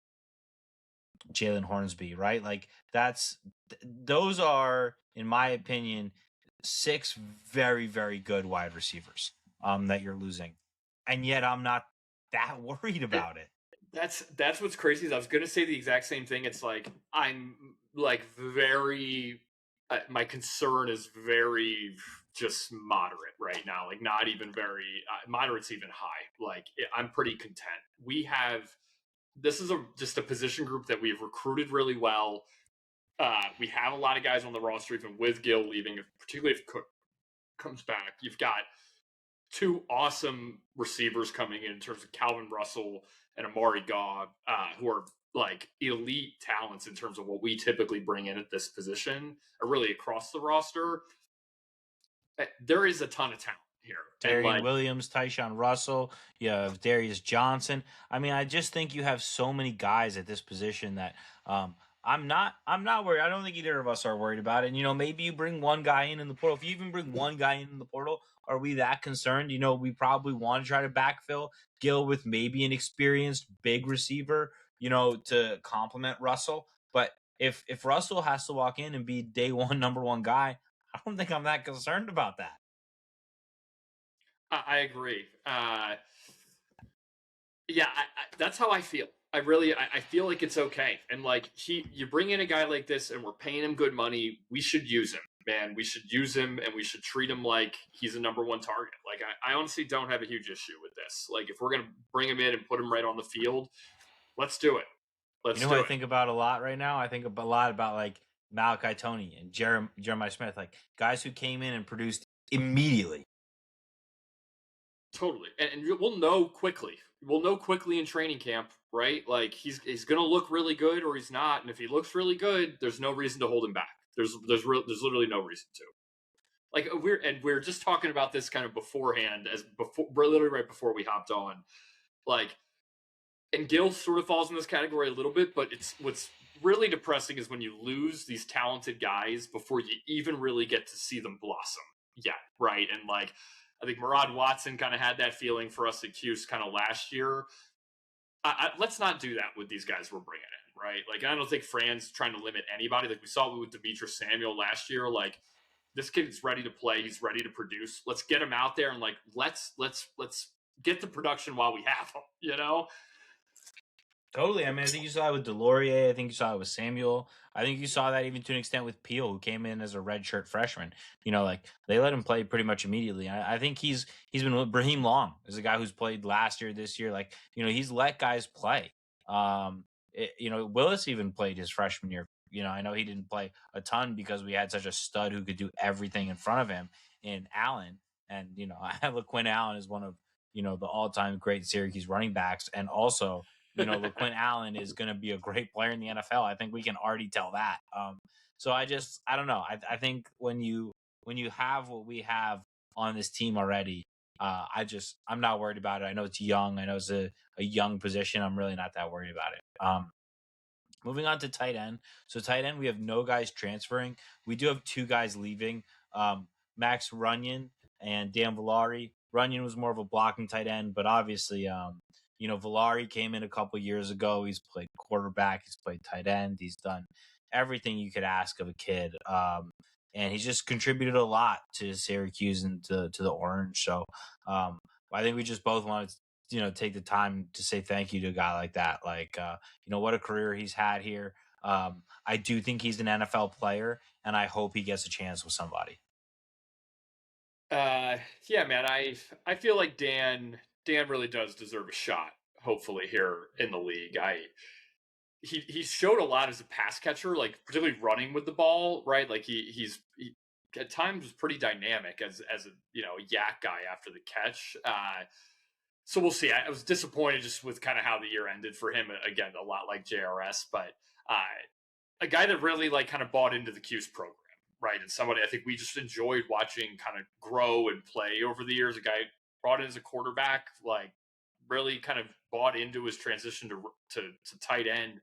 Hornsby, right? Like those are, in my opinion, 6 very, very good wide receivers that you're losing, and yet I'm not that worried about it. That's what's crazy. Is I was going to say the exact same thing. It's like I'm like very. My concern is very just moderate right now. Like not even very moderate's even high. Like I'm pretty content. We have this is just a position group that we've recruited really well. We have a lot of guys on the roster, even with Gill leaving, particularly if Cook comes back. You've got 2 awesome receivers coming in terms of Calvin Russell and Amari Gaw, who are like elite talents in terms of what we typically bring in at this position, or really across the roster. There is a ton of talent here. Darian Williams, Tyshawn Russell, you have Darius Johnson. I mean, I just think you have so many guys at this position that I'm not worried. I don't think either of us are worried about it. And, maybe you bring one guy in the portal. If you even bring one guy in the portal, are we that concerned? We probably want to try to backfill Gill with maybe an experienced big receiver, to complement Russell. But if Russell has to walk in and be day one number 1 guy, I don't think I'm that concerned about that. I agree. That's how I feel. I feel like it's okay. And like you bring in a guy like this and we're paying him good money. We should use him, man. We should use him and we should treat him like he's a number 1 target. Like I honestly don't have a huge issue with this. Like if we're going to bring him in and put him right on the field, let's do it. Let's do it. I think about a lot right now? I think a lot about like Malachi Tony and Jeremiah Smith, like guys who came in and produced immediately. Totally. And we'll know quickly. We'll know quickly in training camp, right? Like he's going to look really good or he's not. And if he looks really good, there's no reason to hold him back. There's literally no reason to. Like we're just talking about this kind of beforehand, literally right before we hopped on. Like, and Gill sort of falls in this category a little bit, but what's really depressing is when you lose these talented guys before you even really get to see them blossom yet, right? And like, I think Murad Watson kind of had that feeling for us at Cuse kind of last year. Let's not do that with these guys we're bringing in, right? Like, I don't think Fran's trying to limit anybody. Like we saw with Demetrius Samuel last year. Like, this kid's ready to play. He's ready to produce. Let's get him out there and like let's get the production while we have him. Totally. I mean, I think you saw it with Delorier. I think you saw it with Samuel. I think you saw that even to an extent with Peel, who came in as a redshirt freshman. Like they let him play pretty much immediately. I think he's been with Raheem Long is a guy who's played last year, this year. Like he's let guys play. Willis even played his freshman year. I know he didn't play a ton because we had such a stud who could do everything in front of him in Allen. And I have LaQuinn Allen is one of the all-time great Syracuse running backs, and also. LaQuinn Allen is going to be a great player in the NFL. I think we can already tell that. So I don't know. I think when you have what we have on this team already, I'm not worried about it. I know it's young. I know it's a young position. I'm really not that worried about it. Moving on to tight end. So tight end, we have no guys transferring. We do have 2 guys leaving. Max Runyon and Dan Villari. Runyon was more of a blocking tight end, but obviously, Villari came in a couple years ago. He's played quarterback. He's played tight end. He's done everything you could ask of a kid. And he's just contributed a lot to Syracuse and to the Orange. So I think we just both want to, take the time to say thank you to a guy like that. Like, what a career he's had here. I do think he's an NFL player, and I hope he gets a chance with somebody. Yeah, man. I feel like Dan really does deserve a shot, hopefully, here in the league. He showed a lot as a pass catcher, like particularly running with the ball, right? Like he at times was pretty dynamic as a yak guy after the catch. So we'll see. I was disappointed just with kind of how the year ended for him. Again, a lot like JRS, but a guy that really like kind of bought into the Q's program, right? And somebody I think we just enjoyed watching kind of grow and play over the years. A guy brought in as a quarterback, like really kind of bought into his transition to tight end,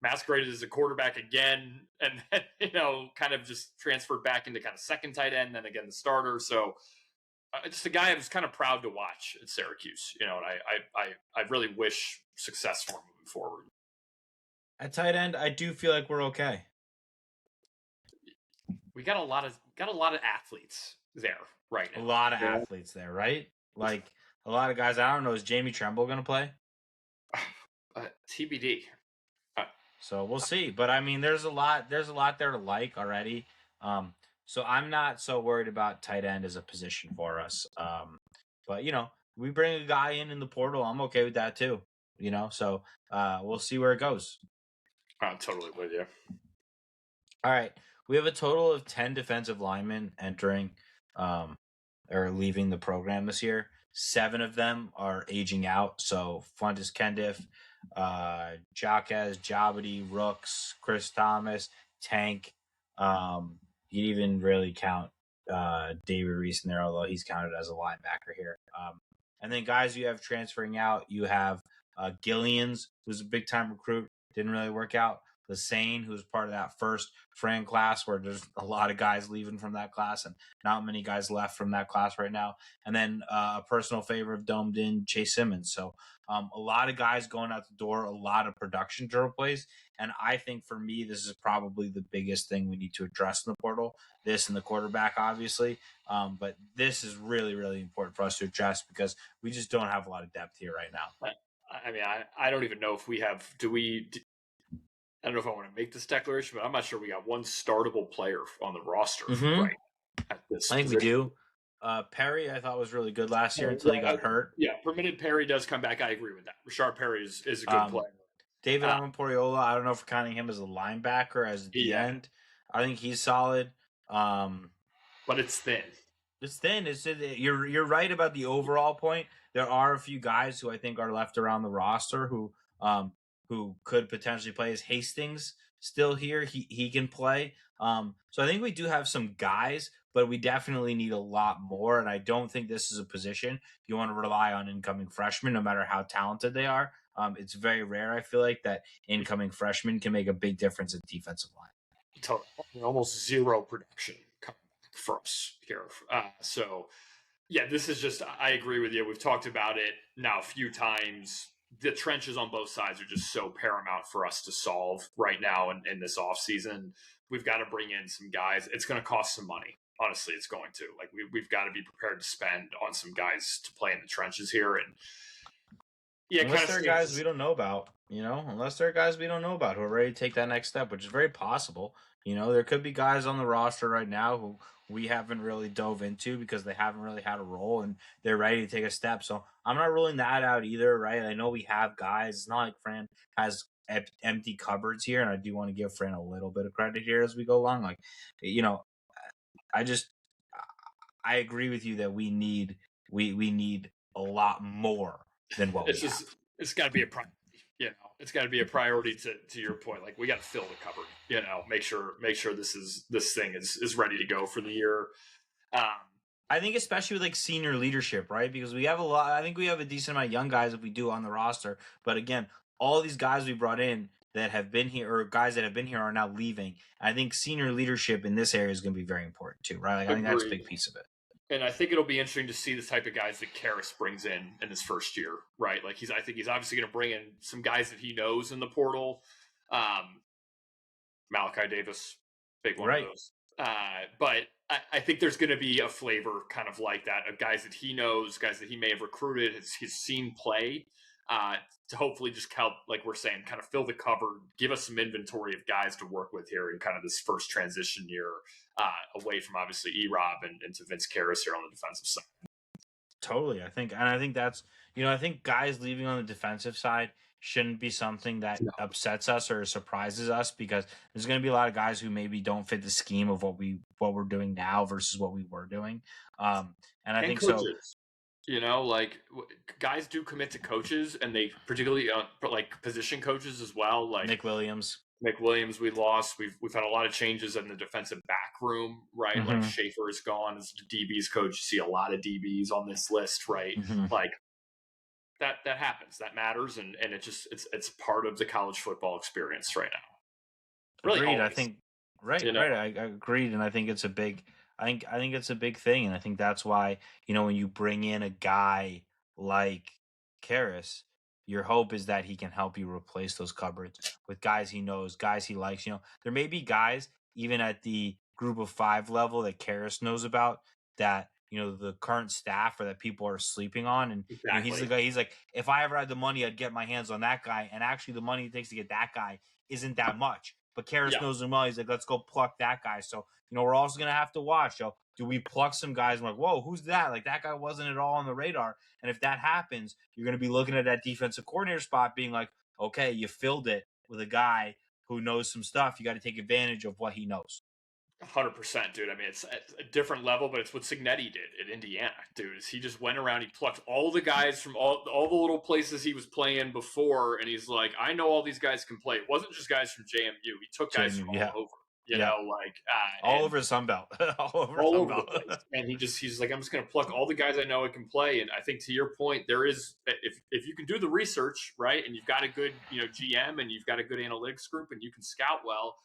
masqueraded as a quarterback again, and then kind of just transferred back into kind of second tight end, then again the starter. So just a guy I was kind of proud to watch at Syracuse, and I really wish success for him moving forward. At tight end, I do feel like we're okay. We got a lot of athletes there, right now. A lot of athletes there, right? Like a lot of guys. I don't know. Is Jamie Tremble going to play? TBD. So we'll see. But I mean, there's a lot there to like already. So I'm not so worried about tight end as a position for us. But we bring a guy in the portal. I'm okay with that too. So we'll see where it goes. I'm totally with you. All right. We have a total of 10 defensive linemen entering or leaving the program this year. 7 of them are aging out. So Fuentes Kendiff, Jaquez, Jabity, Rooks, Chris Thomas, Tank. You'd even really count David Reese in there, although he's counted as a linebacker here. And then guys you have transferring out, you have Gillians, who's a big-time recruit, didn't really work out. Lassane, who's part of that first Fran class, where there's a lot of guys leaving from that class and not many guys left from that class right now. And then a personal favorite of Domed in, Chase Simmons. So a lot of guys going out the door, a lot of production to replace. And I think for me, this is probably the biggest thing we need to address in the portal. This and the quarterback, obviously. But this is really, really important for us to address because we just don't have a lot of depth here right now. I mean, I don't even know if we have – I don't know if I want to make this declaration, but I'm not sure we got one startable player on the roster right at this I think we do. Perry, I thought was really good last year until he got hurt. Yeah, permitted Perry does come back. I agree with that. Rashard Perry is a good player. David Amanporiola, I don't know if we're counting him as a linebacker, as the end. I think he's solid. But it's thin. It's thin. You're right about the overall point. There are a few guys who I think are left around the roster who could potentially play. As Hastings still here? He can play. So I think we do have some guys, but we definitely need a lot more. And I don't think this is a position you want to rely on incoming freshmen, no matter how talented they are. It's very rare, I feel like, that incoming freshmen can make a big difference in defensive line. Almost zero production for us here. So, yeah, this is just, I agree with you. We've talked about it now a few times. The trenches on both sides are just so paramount for us to solve right now in this offseason. We've got to bring in some guys. It's going to cost some money. Honestly, it's going to. Like we've got to be prepared to spend on some guys to play in the trenches here. And yeah, unless there are guys we don't know about, unless there are guys we don't know about who are ready to take that next step, which is very possible. There could be guys on the roster right now who we haven't really dove into because they haven't really had a role and they're ready to take a step. So I'm not ruling that out either, right? I know we have guys. It's not like Fran has empty cupboards here, and I do want to give Fran a little bit of credit here as we go along. Like, I agree with you that we need a lot more than what we have. It's got to be a priority. It's got to be a priority to your point. Like we got to fill the cupboard. Make sure this thing is ready to go for the year. I think especially with like senior leadership, right? Because we have a lot. I think we have a decent amount of young guys if we do on the roster. But again, all these guys we brought in that have been here, or guys that have been here, are now leaving. And I think senior leadership in this area is going to be very important too, right? Like, I think that's a big piece of it. And I think it'll be interesting to see the type of guys that Karras brings in his first year, right? Like I think he's obviously going to bring in some guys that he knows in the portal. Malachi Davis, big one of those. But I think there's going to be a flavor kind of like that of guys that he knows, guys that he may have recruited, he's seen play, to hopefully just help, like we're saying, kind of fill the cupboard, give us some inventory of guys to work with here in kind of this first transition year, away from obviously E-Rob and to Vince Karras here on the defensive side. Totally. I think that's, I think guys leaving on the defensive side shouldn't be something that upsets us or surprises us, because there's going to be a lot of guys who maybe don't fit the scheme of what we're doing now versus what we were doing. And I think coaches. You know, like guys do commit to coaches, and they particularly like position coaches as well. Like Nick Williams. Nick Williams, we lost. We've had a lot of changes in the defensive back room, right? Like Schaefer is gone as the DBs coach. You see a lot of DBs on this list, right? Like that happens. That matters, and it's part of the college football experience right now. Really, Agreed. always. I think right. I agreed, and I think it's a big. I think it's a big thing, and I think that's why when you bring in a guy like Karras, your hope is that he can help you replace those cupboards with guys he knows, guys he likes. There may be guys even at the group of 5 level that Karras knows about that the current staff or that people are sleeping on, and he's the guy. He's like, if I ever had the money, I'd get my hands on that guy, and actually, the money it takes to get that guy isn't that much. But Karras knows him well. He's like, let's go pluck that guy. So, we're also going to have to watch. So, do we pluck some guys? I'm like, whoa, who's that? Like, that guy wasn't at all on the radar. And if that happens, you're going to be looking at that defensive coordinator spot being like, okay, you filled it with a guy who knows some stuff. You got to take advantage of what he knows. 100%, dude. I mean, it's a different level, but it's what Cignetti did at Indiana, dude. Is he just went around, he plucked all the guys from all the little places he was playing before, and he's like, I know all these guys can play. It wasn't just guys from JMU. He took guys from all over. You know, like all over Sunbelt, all over the place. And he's like, I'm just going to pluck all the guys I know I can play. And I think to your point, there is, if you can do the research, right, and you've got a good GM and you've got a good analytics group and you can scout well,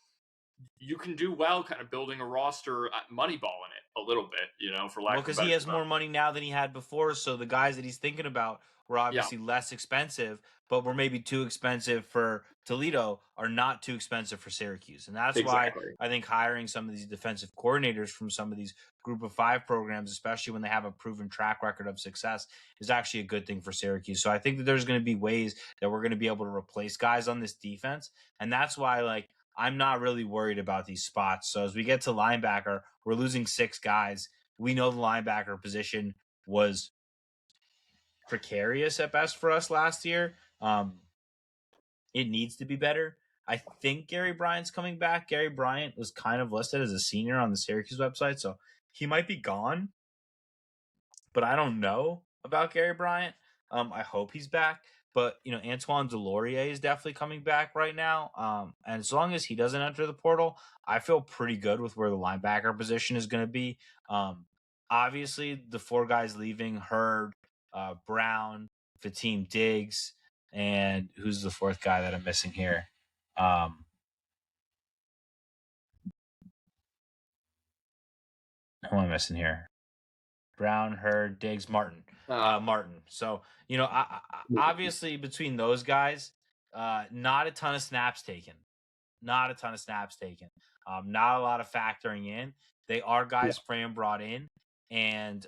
you can do well kind of building a roster, moneyballing it a little bit, for lack of because he has more money now than he had before. So the guys that he's thinking about were obviously less expensive, but were maybe too expensive for Toledo are not too expensive for Syracuse. And that's why I think hiring some of these defensive coordinators from some of these group of 5 programs, especially when they have a proven track record of success, is actually a good thing for Syracuse. So I think that there's going to be ways that we're going to be able to replace guys on this defense. And that's why, I'm not really worried about these spots. So as we get to linebacker, we're losing 6 guys. We know the linebacker position was precarious at best for us last year. It needs to be better. I think Gary Bryant's coming back. Gary Bryant was kind of listed as a senior on the Syracuse website, so he might be gone. But I don't know about Gary Bryant. I hope he's back. But, Antoine Delorier is definitely coming back right now. And as long as he doesn't enter the portal, I feel pretty good with where the linebacker position is going to be. Obviously, the 4 guys leaving, Hurd, Brown, Fatim Diggs, and who's the 4th guy that I'm missing here? Who am I missing here? Brown, Hurd, Diggs, Martin. Martin. So, obviously between those guys, not a ton of snaps taken. Not a lot of factoring in. They are guys Fran brought in, and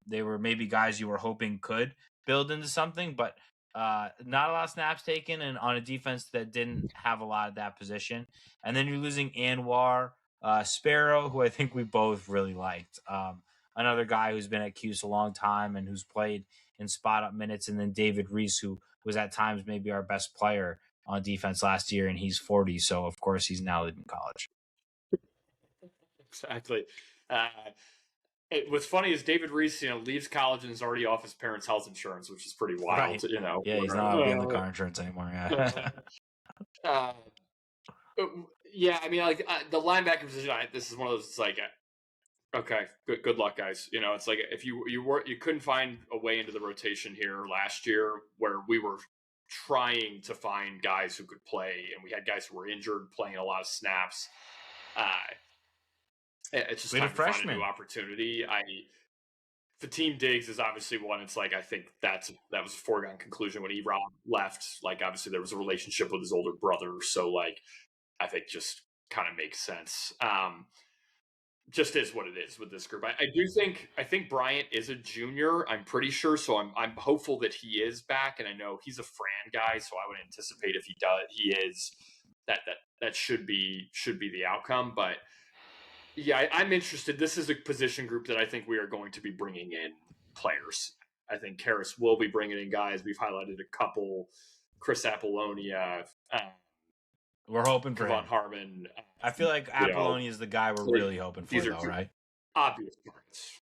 they were maybe guys you were hoping could build into something, but not a lot of snaps taken, and on a defense that didn't have a lot of that position. And then you're losing Anwar Sparrow, who I think we both really liked. Another guy who's been at Cuse a long time and who's played in spot-up minutes, and then David Reese, who was at times maybe our best player on defense last year, and he's 40, so of course he's now leaving college. Exactly. What's funny is David Reese, leaves college and is already off his parents' health insurance, which is pretty wild. Right. Yeah, he's not on the car insurance anymore. Yeah. Yeah, I mean, the linebacker position. This is one of those. It's like, okay, good luck, guys. It's like if you couldn't find a way into the rotation here last year, where we were trying to find guys who could play, and we had guys who were injured playing a lot of snaps. It's just time to find a new opportunity. Fatim Diggs is obviously one. It's like I think that was a foregone conclusion when Ebron left. Like obviously there was a relationship with his older brother, so I think just kind of makes sense. Just is what it is with this group. I think Bryant is a junior. I'm pretty sure, so I'm hopeful that he is back. And I know he's a Fran guy, so I would anticipate if he is that should be the outcome. But yeah, I'm interested. This is a position group that I think we are going to be bringing in players. I think Karras will be bringing in guys. We've highlighted a couple: Chris Apollonia. We're hoping for Von Harmon. I feel like Apollonia is the guy we're really hoping for, though, right? Obvious targets.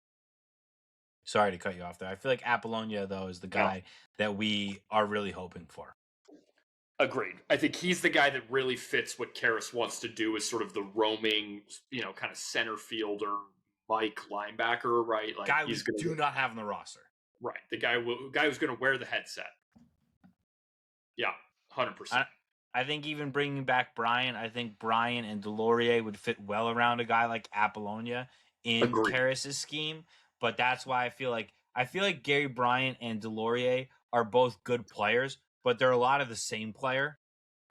Sorry to cut you off there. I feel like Apollonia, though, is the guy that we are really hoping for. Agreed. I think he's the guy that really fits what Karras wants to do as sort of the roaming, kind of center fielder, Mike linebacker, right? Like guy we do not have on the roster. Right. The guy who's going to wear the headset. Yeah, 100%. I think even bringing back Brian, I think Brian and Delorier would fit well around a guy like Apollonia in Karras' scheme. But that's why I feel like Gary Bryant and Delorier are both good players, but they're a lot of the same player.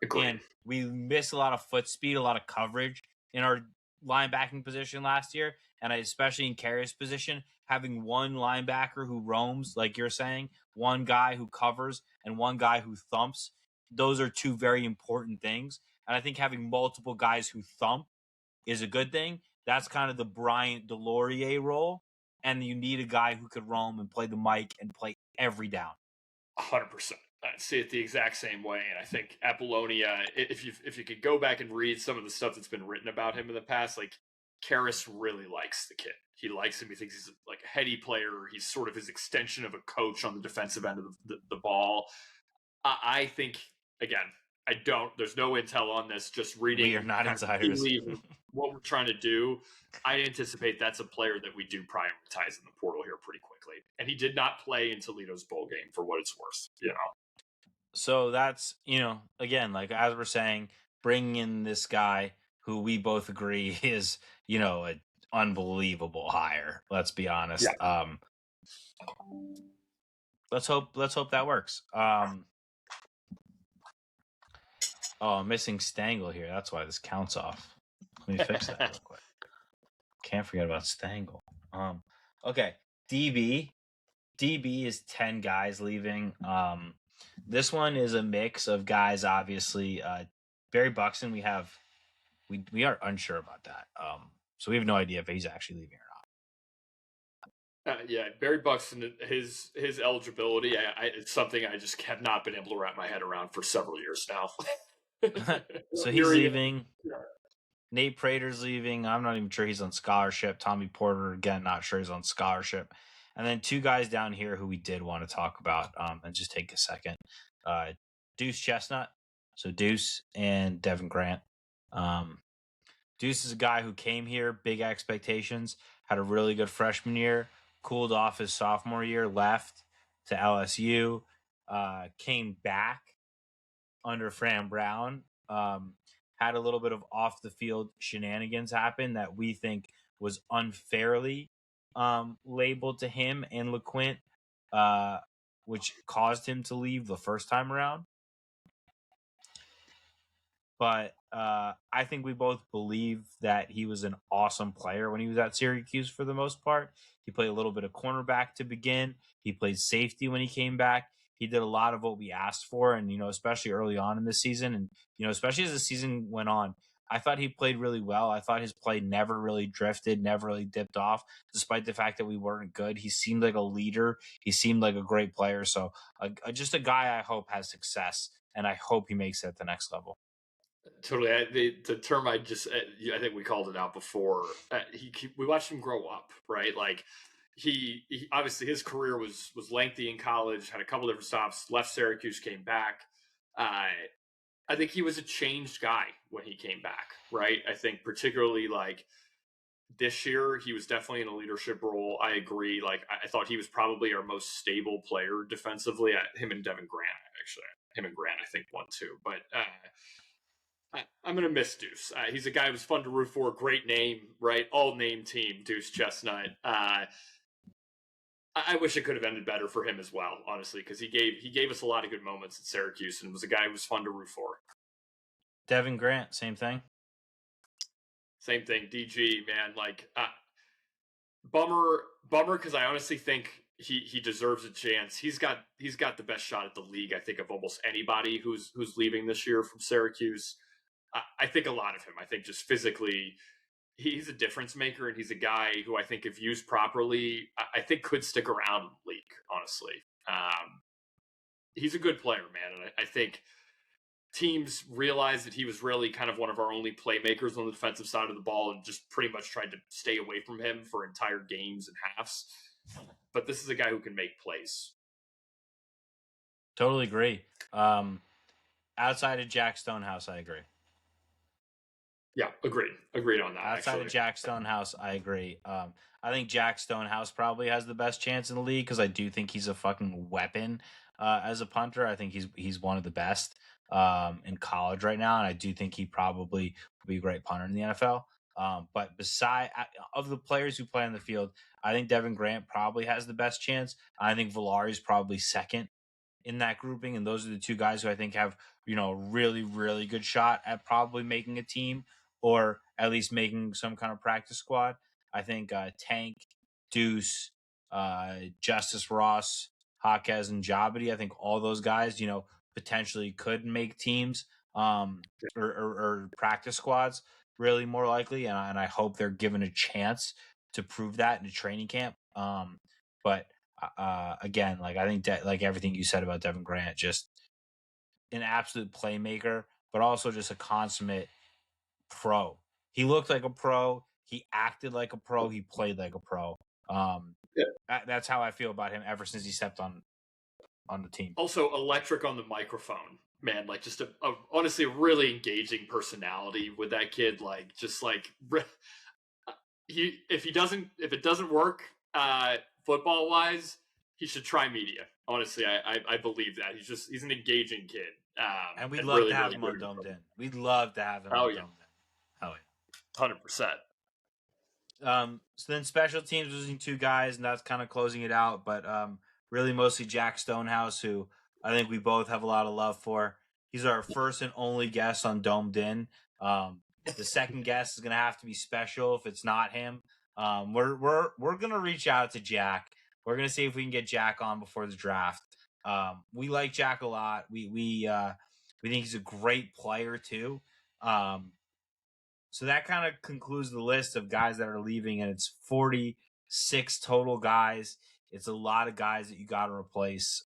Agreed. And we miss a lot of foot speed, a lot of coverage in our linebacking position last year. And especially in Karras' position, having one linebacker who roams, like you're saying, one guy who covers, and one guy who thumps. Those are two very important things. And I think having multiple guys who thump is a good thing. That's kind of the Bryant Delorier role. And you need a guy who could roam and play the mic and play every down. 100%. I see it the exact same way. And I think Apollonia, if you could go back and read some of the stuff that's been written about him in the past, like Karras really likes the kid. He likes him. He thinks he's like a heady player. He's sort of his extension of a coach on the defensive end of the ball. I think, again, there's no intel on this, just reading. We are not insiders. What we're trying to do, I anticipate that's a player that we do prioritize in the portal here pretty quickly. And he did not play in Toledo's bowl game for what it's worth, So that's, again, like as we're saying, bringing in this guy who we both agree is, an unbelievable hire. Let's be honest. Yeah. Let's hope that works. I'm missing Stangl here. That's why this counts off. Let me fix that real quick. Can't forget about Stangl. Okay. DB is 10 guys leaving. This one is a mix of guys, obviously. Barry Buxton, we are unsure about that. So we have no idea if he's actually leaving or not. Barry Buxton, his eligibility, it's something I just have not been able to wrap my head around for several years now. So he's leaving. Nate Prater's leaving. I'm not even sure he's on scholarship. Tommy Porter, again, not sure he's on scholarship. And then two guys down here who we did want to talk about and just take a second. Deuce Chestnut. So Deuce and Devin Grant. Deuce is a guy who came here, big expectations, had a really good freshman year, cooled off his sophomore year, left to LSU, came back under Fran Brown, had a little bit of off-the-field shenanigans happen that we think was unfairly labeled to him and LeQuint, which caused him to leave the first time around. But I think we both believe that he was an awesome player when he was at Syracuse for the most part. He played a little bit of cornerback to begin. He played safety when he came back. He did a lot of what we asked for, and, especially early on in the season. And, especially as the season went on, I thought he played really well. I thought his play never really drifted, never really dipped off, despite the fact that we weren't good. He seemed like a leader. He seemed like a great player. So just a guy I hope has success, and I hope he makes it at the next level. Totally. The term I think we called it out before. We watched him grow up, right? Like he obviously his career was lengthy in college, had a couple different stops, left Syracuse, came back. I think he was a changed guy when he came back, right? I think particularly like this year, he was definitely in a leadership role. I agree. Like I thought he was probably our most stable player defensively. Him and Devin Grant, actually. Him and Grant, I think, won too. But I'm going to miss Deuce. He's a guy who's fun to root for. Great name, right? All name team, Deuce Chestnut. I wish it could have ended better for him as well, honestly, because he gave us a lot of good moments at Syracuse and was a guy who was fun to root for. Devin Grant, same thing. Same thing. DG, man, like bummer, because I honestly think he deserves a chance. He's got the best shot at the league, I think, of almost anybody who's leaving this year from Syracuse. I think a lot of him. I think just physically, he's a difference maker, and he's a guy who I think, if used properly, I think could stick around in the league, honestly. He's a good player, man, and I think teams realized that he was really kind of one of our only playmakers on the defensive side of the ball and just pretty much tried to stay away from him for entire games and halves. but this is a guy who can make plays. Totally agree. Outside of Jack Stonehouse, I agree. Yeah, agreed on that. Outside of Jack Stonehouse, I agree. I think Jack Stonehouse probably has the best chance in the league because I do think he's a fucking weapon as a punter. I think he's one of the best in college right now, and I do think he probably would be a great punter in the NFL. But of the players who play on the field, I think Devin Grant probably has the best chance. I think Valari is probably second in that grouping, and those are the two guys who I think have a really, really good shot at probably making a team or at least making some kind of practice squad. I think Tank, Deuce, Justice Ross, Jaquez, and Jabity, I think all those guys, potentially could make teams or practice squads, really more likely. And I hope they're given a chance to prove that in a training camp. But again, like I think like everything you said about Devin Grant, just an absolute playmaker, but also just a consummate pro. He looked like a pro. He acted like a pro. He played like a pro. That's how I feel about him ever since he stepped on the team. Also, electric on the microphone, man. Like just honestly a really engaging personality with that kid. Like just like if it doesn't work football wise, he should try media. Honestly, I believe that he's an engaging kid. And we'd love to have him on Domed In. We'd love to have him on Domed In. Oh yeah, 100%. So then special teams losing two guys, and that's kind of closing it out. But really mostly Jack Stonehouse, who I think we both have a lot of love for. He's our first and only guest on Domed In. The second guest is gonna have to be special if it's not him. We're gonna reach out to Jack. We're gonna see if we can get Jack on before the draft. We like Jack a lot. We think he's a great player too. So that kind of concludes the list of guys that are leaving, and it's 46 total guys. It's a lot of guys that you got to replace.